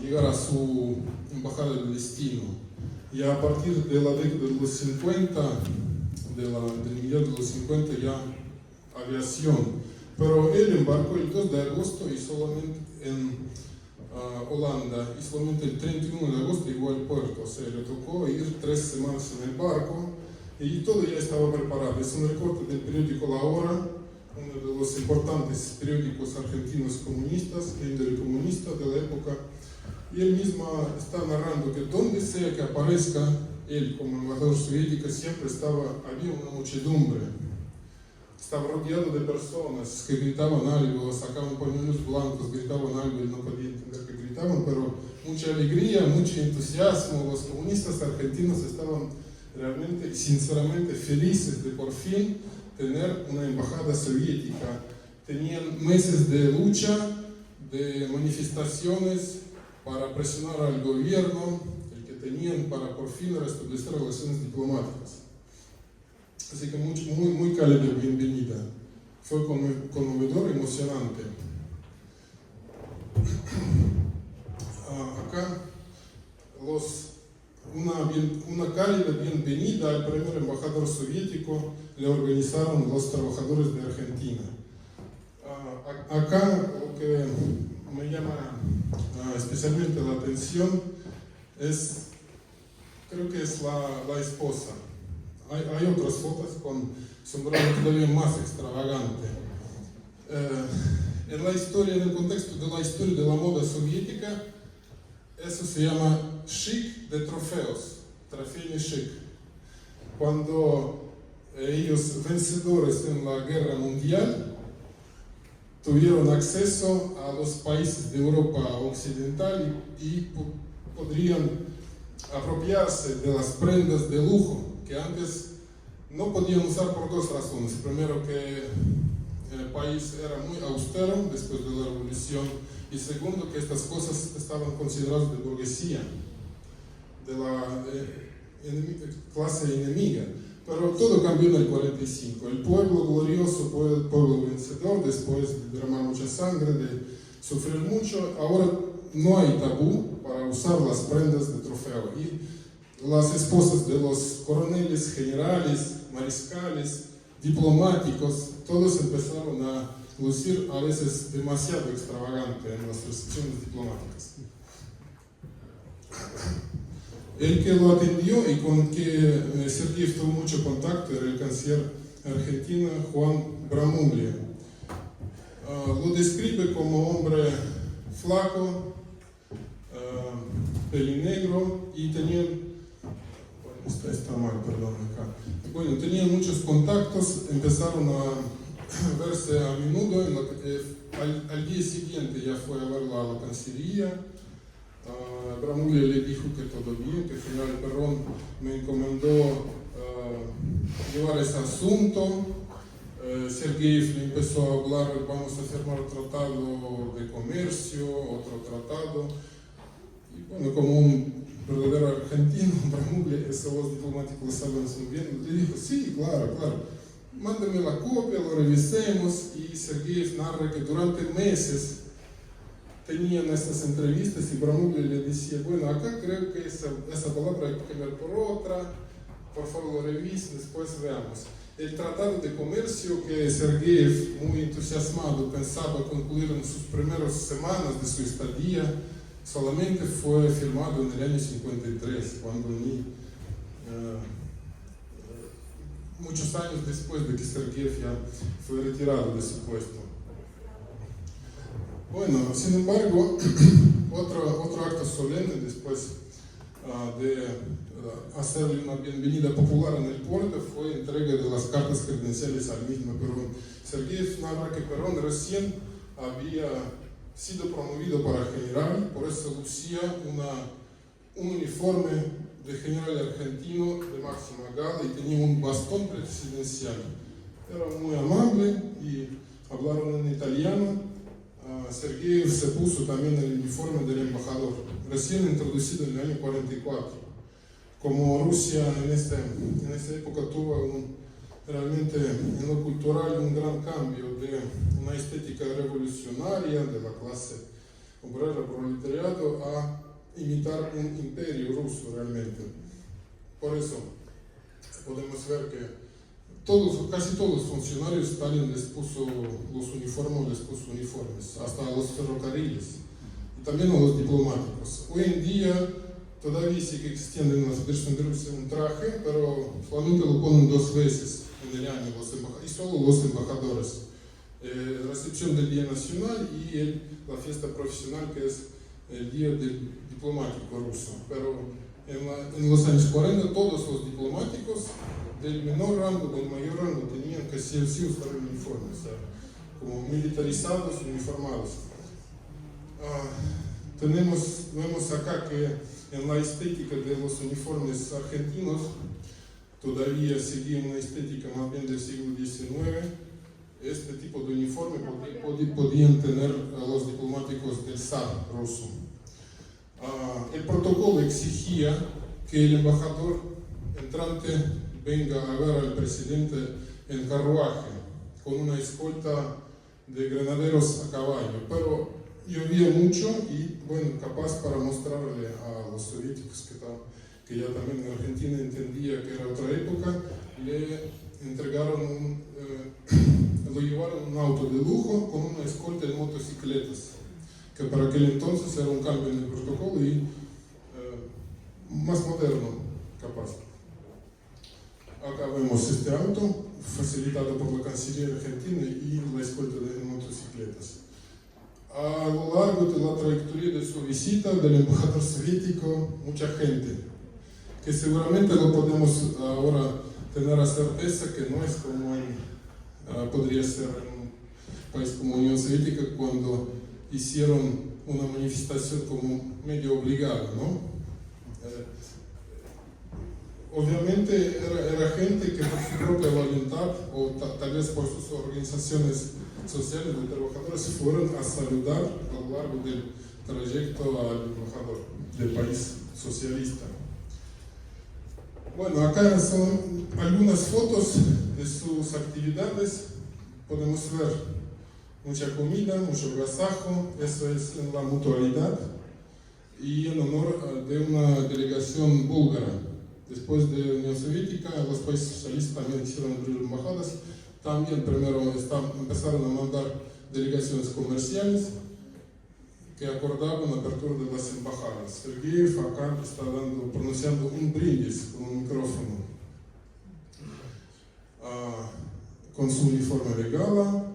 Speaker 5: llegar a su embajada de destino. Y a partir de la década de los 50, del millón de los 50, ya aviación. Pero él embarcó el 2 de agosto y solamente en Holanda, y solamente el 31 de agosto llegó al puerto. O sea, le tocó ir 3 semanas en el barco y todo ya estaba preparado. Es un recorte del periódico La Hora, uno de los importantes periódicos argentinos comunistas, de índole comunista de la época. Y él mismo está narrando que donde sea que aparezca él como embajador soviético, siempre había una muchedumbre. Estaba rodeado de personas que gritaban algo, sacaban pañuelos blancos, gritaban algo, él no podía entender qué gritaban, pero mucha alegría, mucho entusiasmo. Los comunistas argentinos estaban realmente, sinceramente, felices de por fin tener una embajada soviética. Tenían meses de lucha, de manifestaciones para presionar al gobierno, el que tenían para por fin restablecer relaciones diplomáticas. Así que muy cálida bienvenida. Fue conmovedor, emocionante. Acá una cálida bienvenida al primer embajador soviético le organizaron los trabajadores de Argentina. Acá lo que me llama especialmente la atención es, creo que es la esposa. Hay otras fotos con sombrero todavía más extravagante. En la historia, en el contexto de la historia de la moda soviética, eso se llama chic de trofeos, trofei chic. Cuando ellos, vencedores en la guerra mundial, tuvieron acceso a los países de Europa occidental y podrían apropiarse de las prendas de lujo que antes no podían usar por dos razones. Primero, que el país era muy austero después de la revolución, y segundo, que estas cosas estaban consideradas de burguesía, de la clase enemiga. Pero todo cambió en el 45. El pueblo glorioso fue el pueblo vencedor, después de derramar mucha sangre, de sufrir mucho. Ahora no hay tabú para usar las prendas de trofeo. Y las esposas de los coroneles, generales, mariscales, diplomáticos, todos empezaron a lucir a veces demasiado extravagante en las recepciones diplomáticas. El que lo atendió y con que Sergei tuvo mucho contacto era el canciller argentino Juan Bramuglia. Lo describe como hombre flaco, pelinegro, y tenía, está mal, perdón, acá. Bueno, tenía muchos contactos, empezaron a verse a menudo. Al día siguiente ya fue a verlo a la Cancillería. Bramuglia le dijo que todo bien, que el general Perón me encomendó llevar ese asunto. Sergei le empezó a hablar, vamos a firmar un tratado de comercio, otro tratado. Y bueno, como un verdadero argentino, Bramuglia, esa voz diplomática lo saben muy bien, le dijo, sí, claro, mándame la copia, lo revisemos. Y Sergei narra que durante meses tenían estas entrevistas y Bramuglia le decía, bueno, acá creo que esa palabra hay que cambiar por otra, por favor lo revisen, después veamos. El tratado de comercio que Sergei, muy entusiasmado, pensaba concluir en sus primeras semanas de su estadía, solamente fue firmado en el año 53, cuando muchos años después de que Sergei ya fue retirado de su puesto. Bueno, sin embargo, otro acto solemne después de hacerle una bienvenida popular en el puerto fue entrega de las cartas credenciales al mismo Perón. Sergei narra que Perón recién había sido promovido para general, por eso lucía un uniforme de general argentino de máxima gala y tenía un bastón presidencial. Era muy amable y hablaron en italiano. Sergei se puso también el uniforme del embajador, recién introducido en el año 44. Como Rusia en esta época tuvo realmente en lo cultural un gran cambio de una estética revolucionaria de la clase obrera proletariado a imitar un imperio ruso realmente. Por eso podemos ver que casi todos los funcionarios Stalin les puso uniformes, hasta a los ferrocarriles y también a los diplomáticos. Hoy en día todavía sigue existiendo en la Federación de Rusia un traje, pero solamente lo ponen 2 veces en el año y solo los embajadores. La recepción del Día Nacional y la fiesta profesional, que es el Día del Diplomático ruso. Pero en los años 40 todos los diplomáticos del menor rango, del mayor rango, tenían que sí usar el uniforme, o sea, como militarizados y uniformados. Vemos acá que en la estética de los uniformes argentinos todavía seguía una estética más bien del siglo XIX. Este tipo de uniforme podían tener a los diplomáticos del zar ruso. El protocolo exigía que el embajador entrante venga a ver al presidente en carruaje con una escolta de granaderos a caballo, pero llovía mucho y bueno, capaz para mostrarle a los soviéticos que ya también en Argentina entendía que era otra época, le entregaron lo llevaron en un auto de lujo con una escolta de motocicletas. que para aquel entonces era un cambio en el protocolo y más moderno, capaz. Acá vemos este auto, facilitado por la Cancillería Argentina y la escolta de motocicletas. A lo largo de la trayectoria de su visita del embajador soviético, mucha gente, que seguramente lo podemos ahora tener a certeza que no es como podría ser en un país como Unión Soviética cuando hicieron una manifestación como medio obligada, ¿no? Obviamente era gente que por su propia voluntad o tal vez por sus organizaciones sociales de trabajadores fueron a saludar a lo largo del trayecto al embajador del país socialista. Bueno, acá son algunas fotos de sus actividades. Podemos ver mucha comida, mucho agasajo, eso es en la mutualidad y en honor de una delegación búlgara. Después de la Unión Soviética, los países socialistas también hicieron abrir embajadas. También primero empezaron a mandar delegaciones comerciales que acordaban la apertura de las embajadas. Sergeyev acá está pronunciando un brindis con un micrófono. Con su uniforme de gala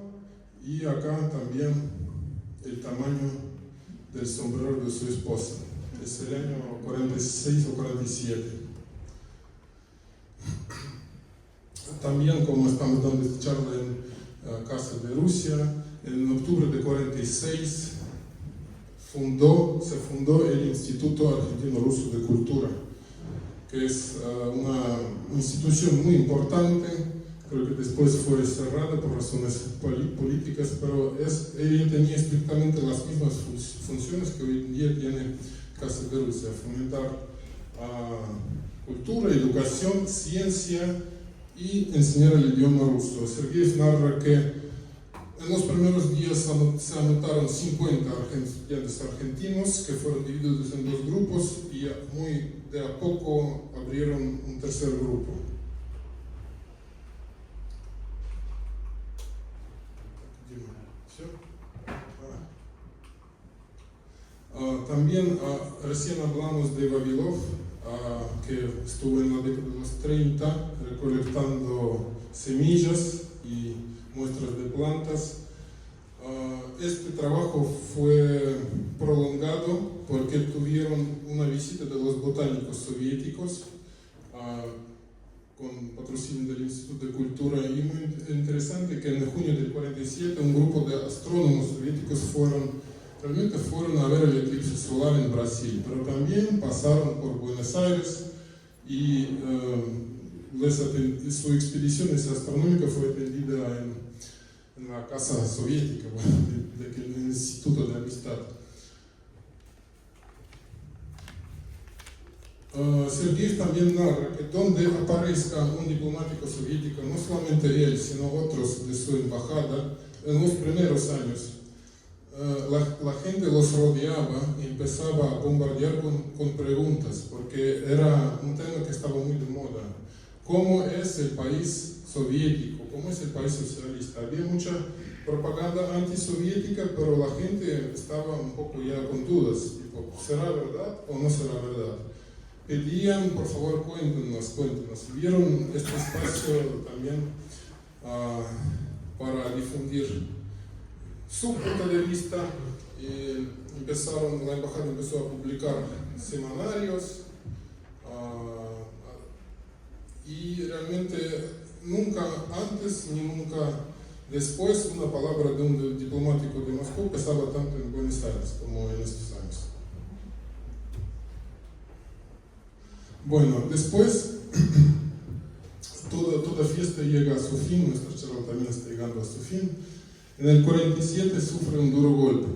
Speaker 5: y acá también el tamaño del sombrero de su esposa. Es el año 46 o 47. También, como estamos dando esta charla en Casa de Rusia, en octubre de 46 se fundó el Instituto Argentino-Ruso de Cultura, que es una institución muy importante. Creo que después fue cerrada por razones políticas, pero ella tenía estrictamente las mismas funciones que hoy en día tiene Casa de Rusia: fomentar cultura, educación, ciencia y enseñar el idioma ruso. Sergeyev narra que en los primeros días se anotaron 50 estudiantes argentinos que fueron divididos en dos grupos y muy de a poco abrieron un tercer grupo. También recién hablamos de Vavilov, que estuvo en la década de los 30 recolectando semillas y muestras de plantas. Este trabajo fue prolongado porque tuvieron una visita de los botánicos soviéticos con patrocinio del Instituto de Cultura, y muy interesante que en junio del 47 un grupo de astrónomos soviéticos realmente fueron a ver el eclipse solar en Brasil, pero también pasaron por Buenos Aires y su expedición astronómica fue atendida en la casa soviética, del Instituto de Amistad. Sergeyev también narra que donde aparezca un diplomático soviético, no solamente él, sino otros de su embajada, en los primeros años, la gente los rodeaba y empezaba a bombardear con preguntas, porque era un tema que estaba muy de moda. ¿Cómo es el país soviético? ¿Cómo es el país socialista? Había mucha propaganda antisoviética, pero la gente estaba un poco ya con dudas, tipo, ¿será verdad o no será verdad? Pedían, por favor, cuéntenos. Vieron este espacio también para difundir su punto de vista. La embajada empezó a publicar semanarios y realmente nunca antes ni nunca después una palabra de un diplomático de Moscú pesaba tanto en Buenos Aires como en estos años. Bueno, después toda fiesta llega a su fin, nuestra charla también está llegando a su fin. En el 47 sufre un duro golpe.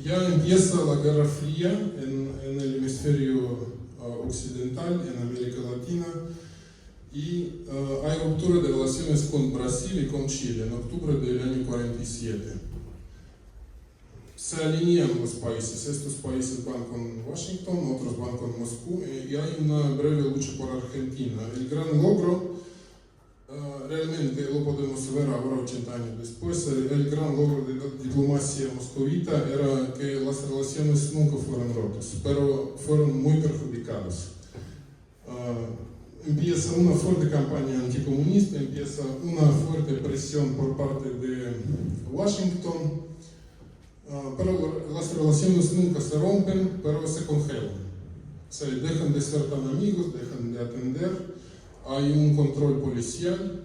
Speaker 5: Ya empieza la Guerra Fría en el hemisferio occidental, en América Latina, y hay ruptura de relaciones con Brasil y con Chile en octubre del año 47. Se alinean los países, estos países van con Washington, otros van con Moscú, y hay una breve lucha por Argentina. El gran logro realmente lo podemos ver ahora 80 años después. El gran logro de la diplomacia moscovita era que las relaciones nunca fueron rotas, pero fueron muy perjudicadas. Empieza una fuerte campaña anticomunista, empieza una fuerte presión por parte de Washington, pero las relaciones nunca se rompen, pero se congelan. O sea, dejan de ser tan amigos, dejan de atender, hay un control policial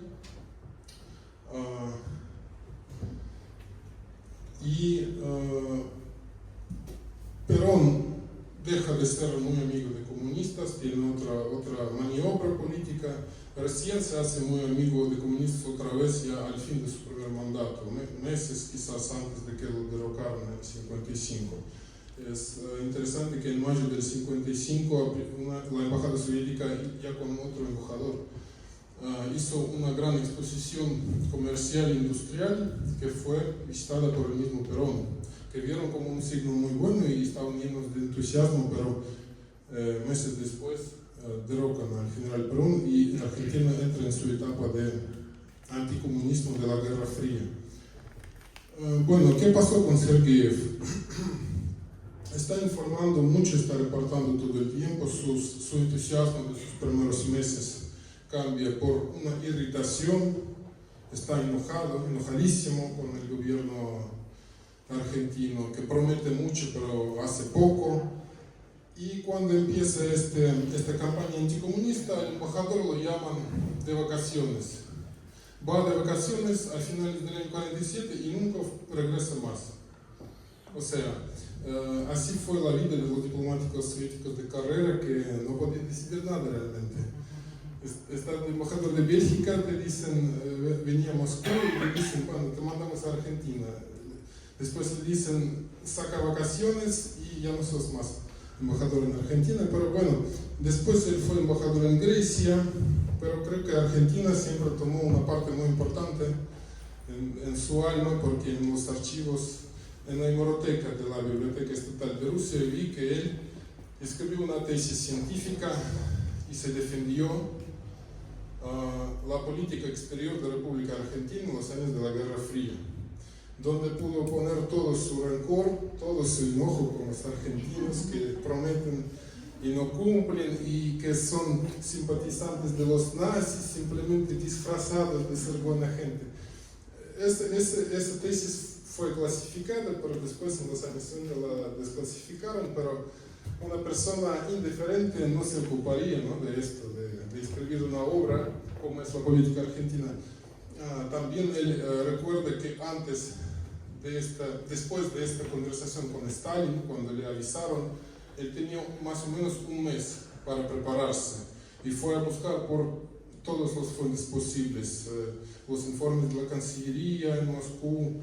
Speaker 5: Perón deja de ser muy amigo de comunistas, tiene otra maniobra política, recién se hace muy amigo de comunistas otra vez ya al fin de su primer mandato, meses quizás antes de que lo derrocaron en el 55. Es interesante que en mayo del 55 la embajada soviética, ya con otro embajador, hizo una gran exposición comercial e industrial que fue visitada por el mismo Perón, que vieron como un signo muy bueno y estaban llenos de entusiasmo, pero meses después derrocan al general Perón y Argentina entra en su etapa de anticomunismo de la Guerra Fría. Bueno, ¿qué pasó con Sergeyev? Está informando mucho, está reportando todo el tiempo, su entusiasmo de sus primeros meses cambia por una irritación, está enojadísimo con el gobierno argentino que promete mucho pero hace poco, y cuando empieza esta campaña anticomunista el embajador lo llaman de vacaciones, va de vacaciones a finales del año 47 y nunca regresa más. O sea, así fue la vida de los diplomáticos soviéticos de carrera que no podían decidir nada realmente. Está el embajador de Bélgica, te dicen, venía a Moscú y te dicen, bueno, te mandamos a Argentina. Después le dicen, saca vacaciones y ya no sos más embajador en Argentina. Pero bueno, después él fue embajador en Grecia, pero creo que Argentina siempre tomó una parte muy importante en su alma, porque en los archivos, en la hemeroteca de la Biblioteca Estatal de Rusia, vi que él escribió una tesis científica y se defendió la política exterior de la República Argentina en los años de la Guerra Fría, donde pudo poner todo su rencor, todo su enojo con los argentinos que prometen y no cumplen y que son simpatizantes de los nazis simplemente disfrazados de ser buena gente. Esa tesis fue clasificada, pero después en los años 90 la desclasificaron, pero una persona indiferente no se ocuparía, ¿no?, de esto, de escribir una obra como es la política argentina. También él recuerda que después de esta conversación con Stalin, cuando le avisaron, él tenía más o menos un mes para prepararse y fue a buscar por todas las fuentes posibles, los informes de la Cancillería en Moscú,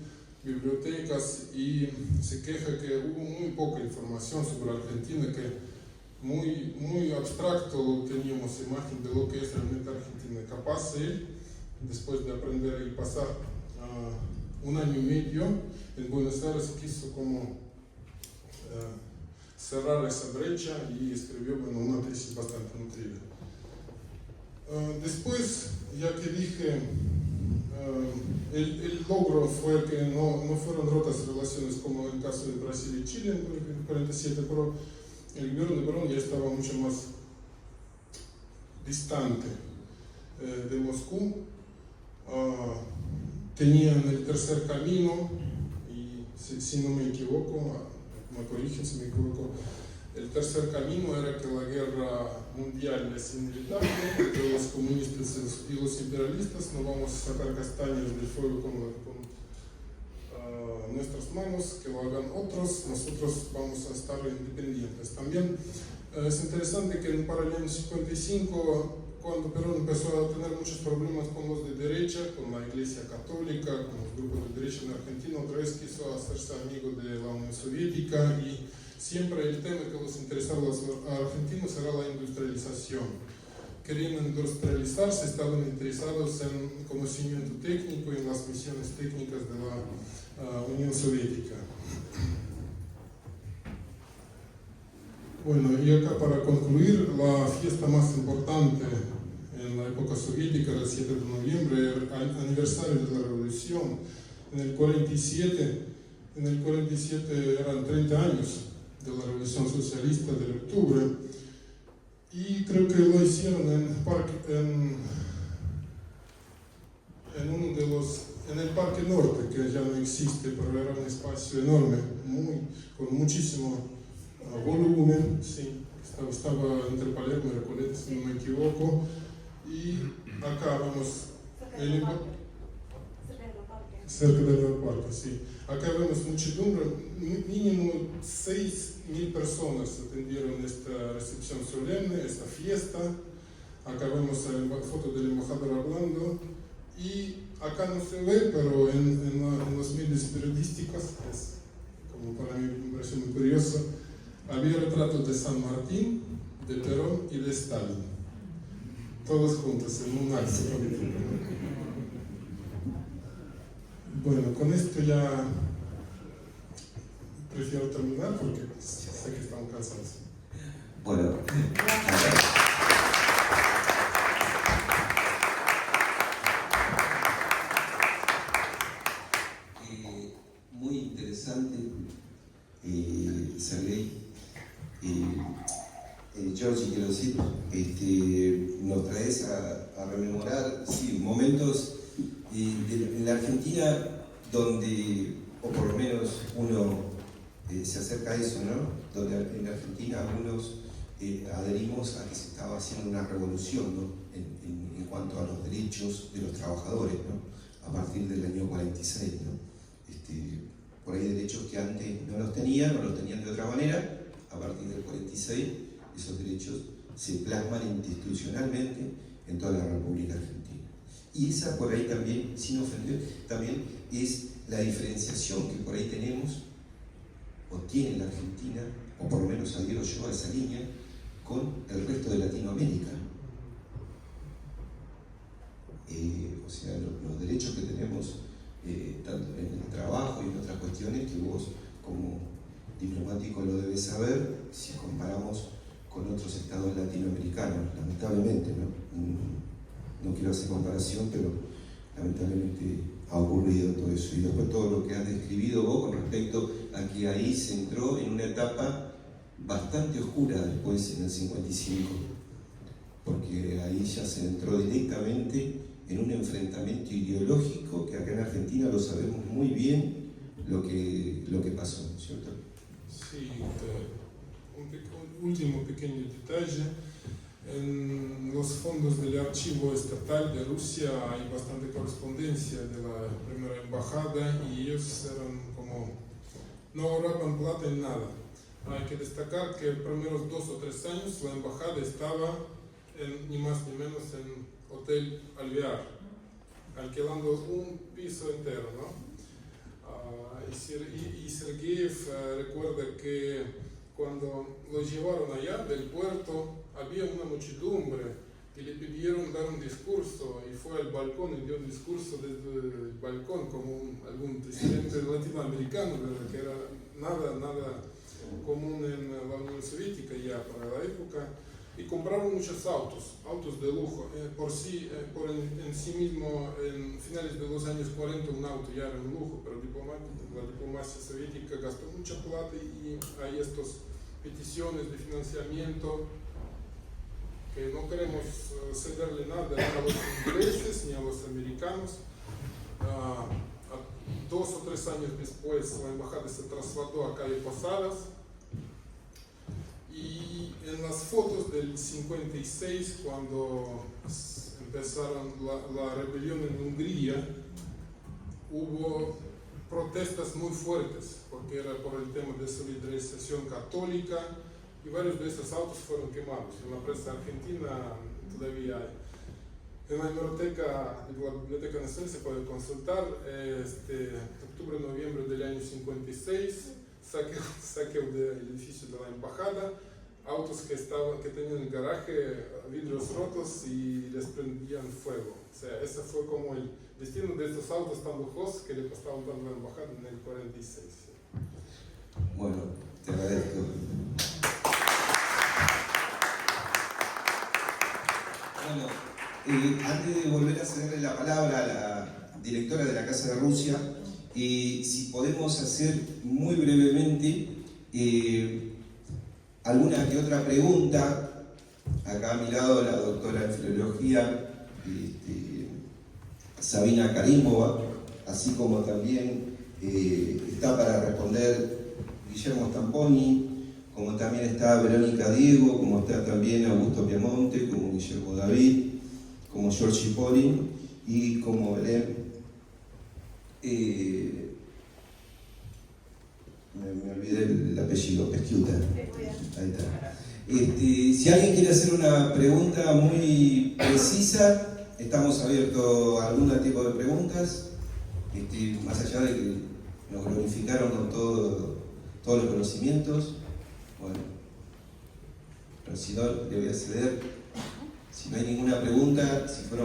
Speaker 5: bibliotecas, y se queja que hubo muy poca información sobre Argentina, que muy abstracto teníamos imagen de lo que es realmente Argentina. Capaz él, después de aprender y pasar un año y medio en Buenos Aires, quiso como cerrar esa brecha y escribió una tesis bastante nutrida. Después, ya que dije, el logro fue que no fueron rotas relaciones como en el caso de Brasil y Chile en el 1947, pero el gobierno de Perón ya estaba mucho más distante de Moscú. Tenían el tercer camino, y si no me equivoco, me corrigen si me equivoco, el tercer camino era que la guerra mundial es inevitable entre los comunistas y los imperialistas, no vamos a sacar castañas del fuego con nuestras manos, que lo hagan otros, nosotros vamos a estar independientes. También es interesante que para el año 55, cuando Perón empezó a tener muchos problemas con los de derecha, con la Iglesia Católica, con los grupos de derecha en Argentina, otra vez quiso hacerse amigo de la Unión Soviética, y siempre el tema que los interesaba a los argentinos era la industrialización. Querían industrializarse, estaban interesados en conocimiento técnico y en las misiones técnicas de la Unión Soviética. Bueno, y acá para concluir, la fiesta más importante en la época soviética, el 7 de noviembre, aniversario de la revolución. En el 47 eran 30 años de la revolución socialista del octubre, y creo que lo hicieron en el Parque Norte, que ya no existe, pero era un espacio enorme, con muchísimo volumen, sí, estaba entre Palermo y Recoleta, si no me equivoco, y acá vemos cerca del parque, sí. Acá vemos muchedumbre, mínimo 6.000 personas atendieron esta recepción solemne, esta fiesta. Acá vemos la foto del embajador hablando, y acá no se ve, pero en los medios periodísticos, es como para mí me parece muy curioso, había retratos de San Martín, de Perón y de Stalin, todos juntos en un acto. Bueno, con esto ya prefiero terminar porque sé que estamos cansados.
Speaker 1: Bueno, muy interesante, Sergei. Georgi, quiero decir, nos traes a rememorar, sí, momentos en la Argentina donde, o por lo menos uno se acerca a eso, ¿no? Donde en la Argentina algunos adherimos a que se estaba haciendo una revolución, ¿no? En cuanto a los derechos de los trabajadores, ¿no? A partir del año 46, ¿no? Por ahí derechos que antes no los tenían de otra manera. A partir del 46 esos derechos se plasman institucionalmente en toda la República Argentina. Y esa por ahí también, sin ofender, también es la diferenciación que por ahí tenemos, o tiene la Argentina, o por lo menos adhiero yo a esa línea, con el resto de Latinoamérica. O sea, los derechos que tenemos, tanto en el trabajo y en otras cuestiones, que vos como diplomático lo debes saber, si comparamos con otros estados latinoamericanos, lamentablemente, ¿no? No quiero hacer comparación, pero lamentablemente ha ocurrido todo eso. Y después todo lo que has describido vos con respecto a que ahí se entró en una etapa bastante oscura después, en el 55, porque ahí ya se entró directamente en un enfrentamiento ideológico que acá en Argentina lo sabemos muy bien lo que pasó, ¿cierto?
Speaker 5: Sí, un último pequeño detalle. En los fondos del archivo estatal de Rusia hay bastante correspondencia de la primera embajada, y ellos eran como, no ahorraban plata en nada. Hay que destacar que los primeros 2 o 3 años la embajada estaba ni más ni menos en Hotel Alvear, alquilando un piso entero, ¿no? Y Sergeyev recuerda que cuando lo llevaron allá del puerto había una muchedumbre que le pidieron dar un discurso, y fue al balcón y dio un discurso desde el balcón como algún presidente latinoamericano, ¿verdad? Que era nada común en la Unión Soviética ya para la época. Y compraron muchos autos de lujo. En sí mismo, en finales de los años 40, un auto ya era un lujo, pero la diplomacia soviética gastó mucha plata, y hay estas peticiones de financiamiento que no queremos cederle nada a los ingleses ni a los americanos. 2 o 3 años después la embajada se trasladó a Calle Posadas, y en las fotos del 56, cuando empezaron la rebelión en Hungría, hubo protestas muy fuertes, porque era por el tema de solidarización católica, y varios de esos autos fueron quemados. En la prensa argentina todavía hay. En la hemeroteca de la Biblioteca Nacional se puede consultar, octubre-noviembre del año 56, saqueo del edificio de la embajada, autos que tenían en el garaje, vidrios rotos, y les prendían fuego. O sea, ese fue como el destino de estos autos tan lujosos que le costaban tanto a la embajada en el 46.
Speaker 1: Bueno, te agradezco. Bueno, Antes de volver a cederle la palabra a la directora de la Casa de Rusia, si podemos hacer muy brevemente alguna que otra pregunta. Acá a mi lado la doctora en Filología, Sabina Karimova, así como también está para responder Guillermo Stamponi, como también está Verónica Diego, como está también Augusto Piamonte, como Guillermo David, como Giorgi Polin y como Belén. Me olvidé el apellido, Pesquiuta. Ahí está. Si alguien quiere hacer una pregunta muy precisa, estamos abiertos a algún tipo de preguntas, más allá de que nos glorificaron con todos los conocimientos. Bueno, pero si no, le voy a ceder. Si no hay ninguna pregunta, si fueron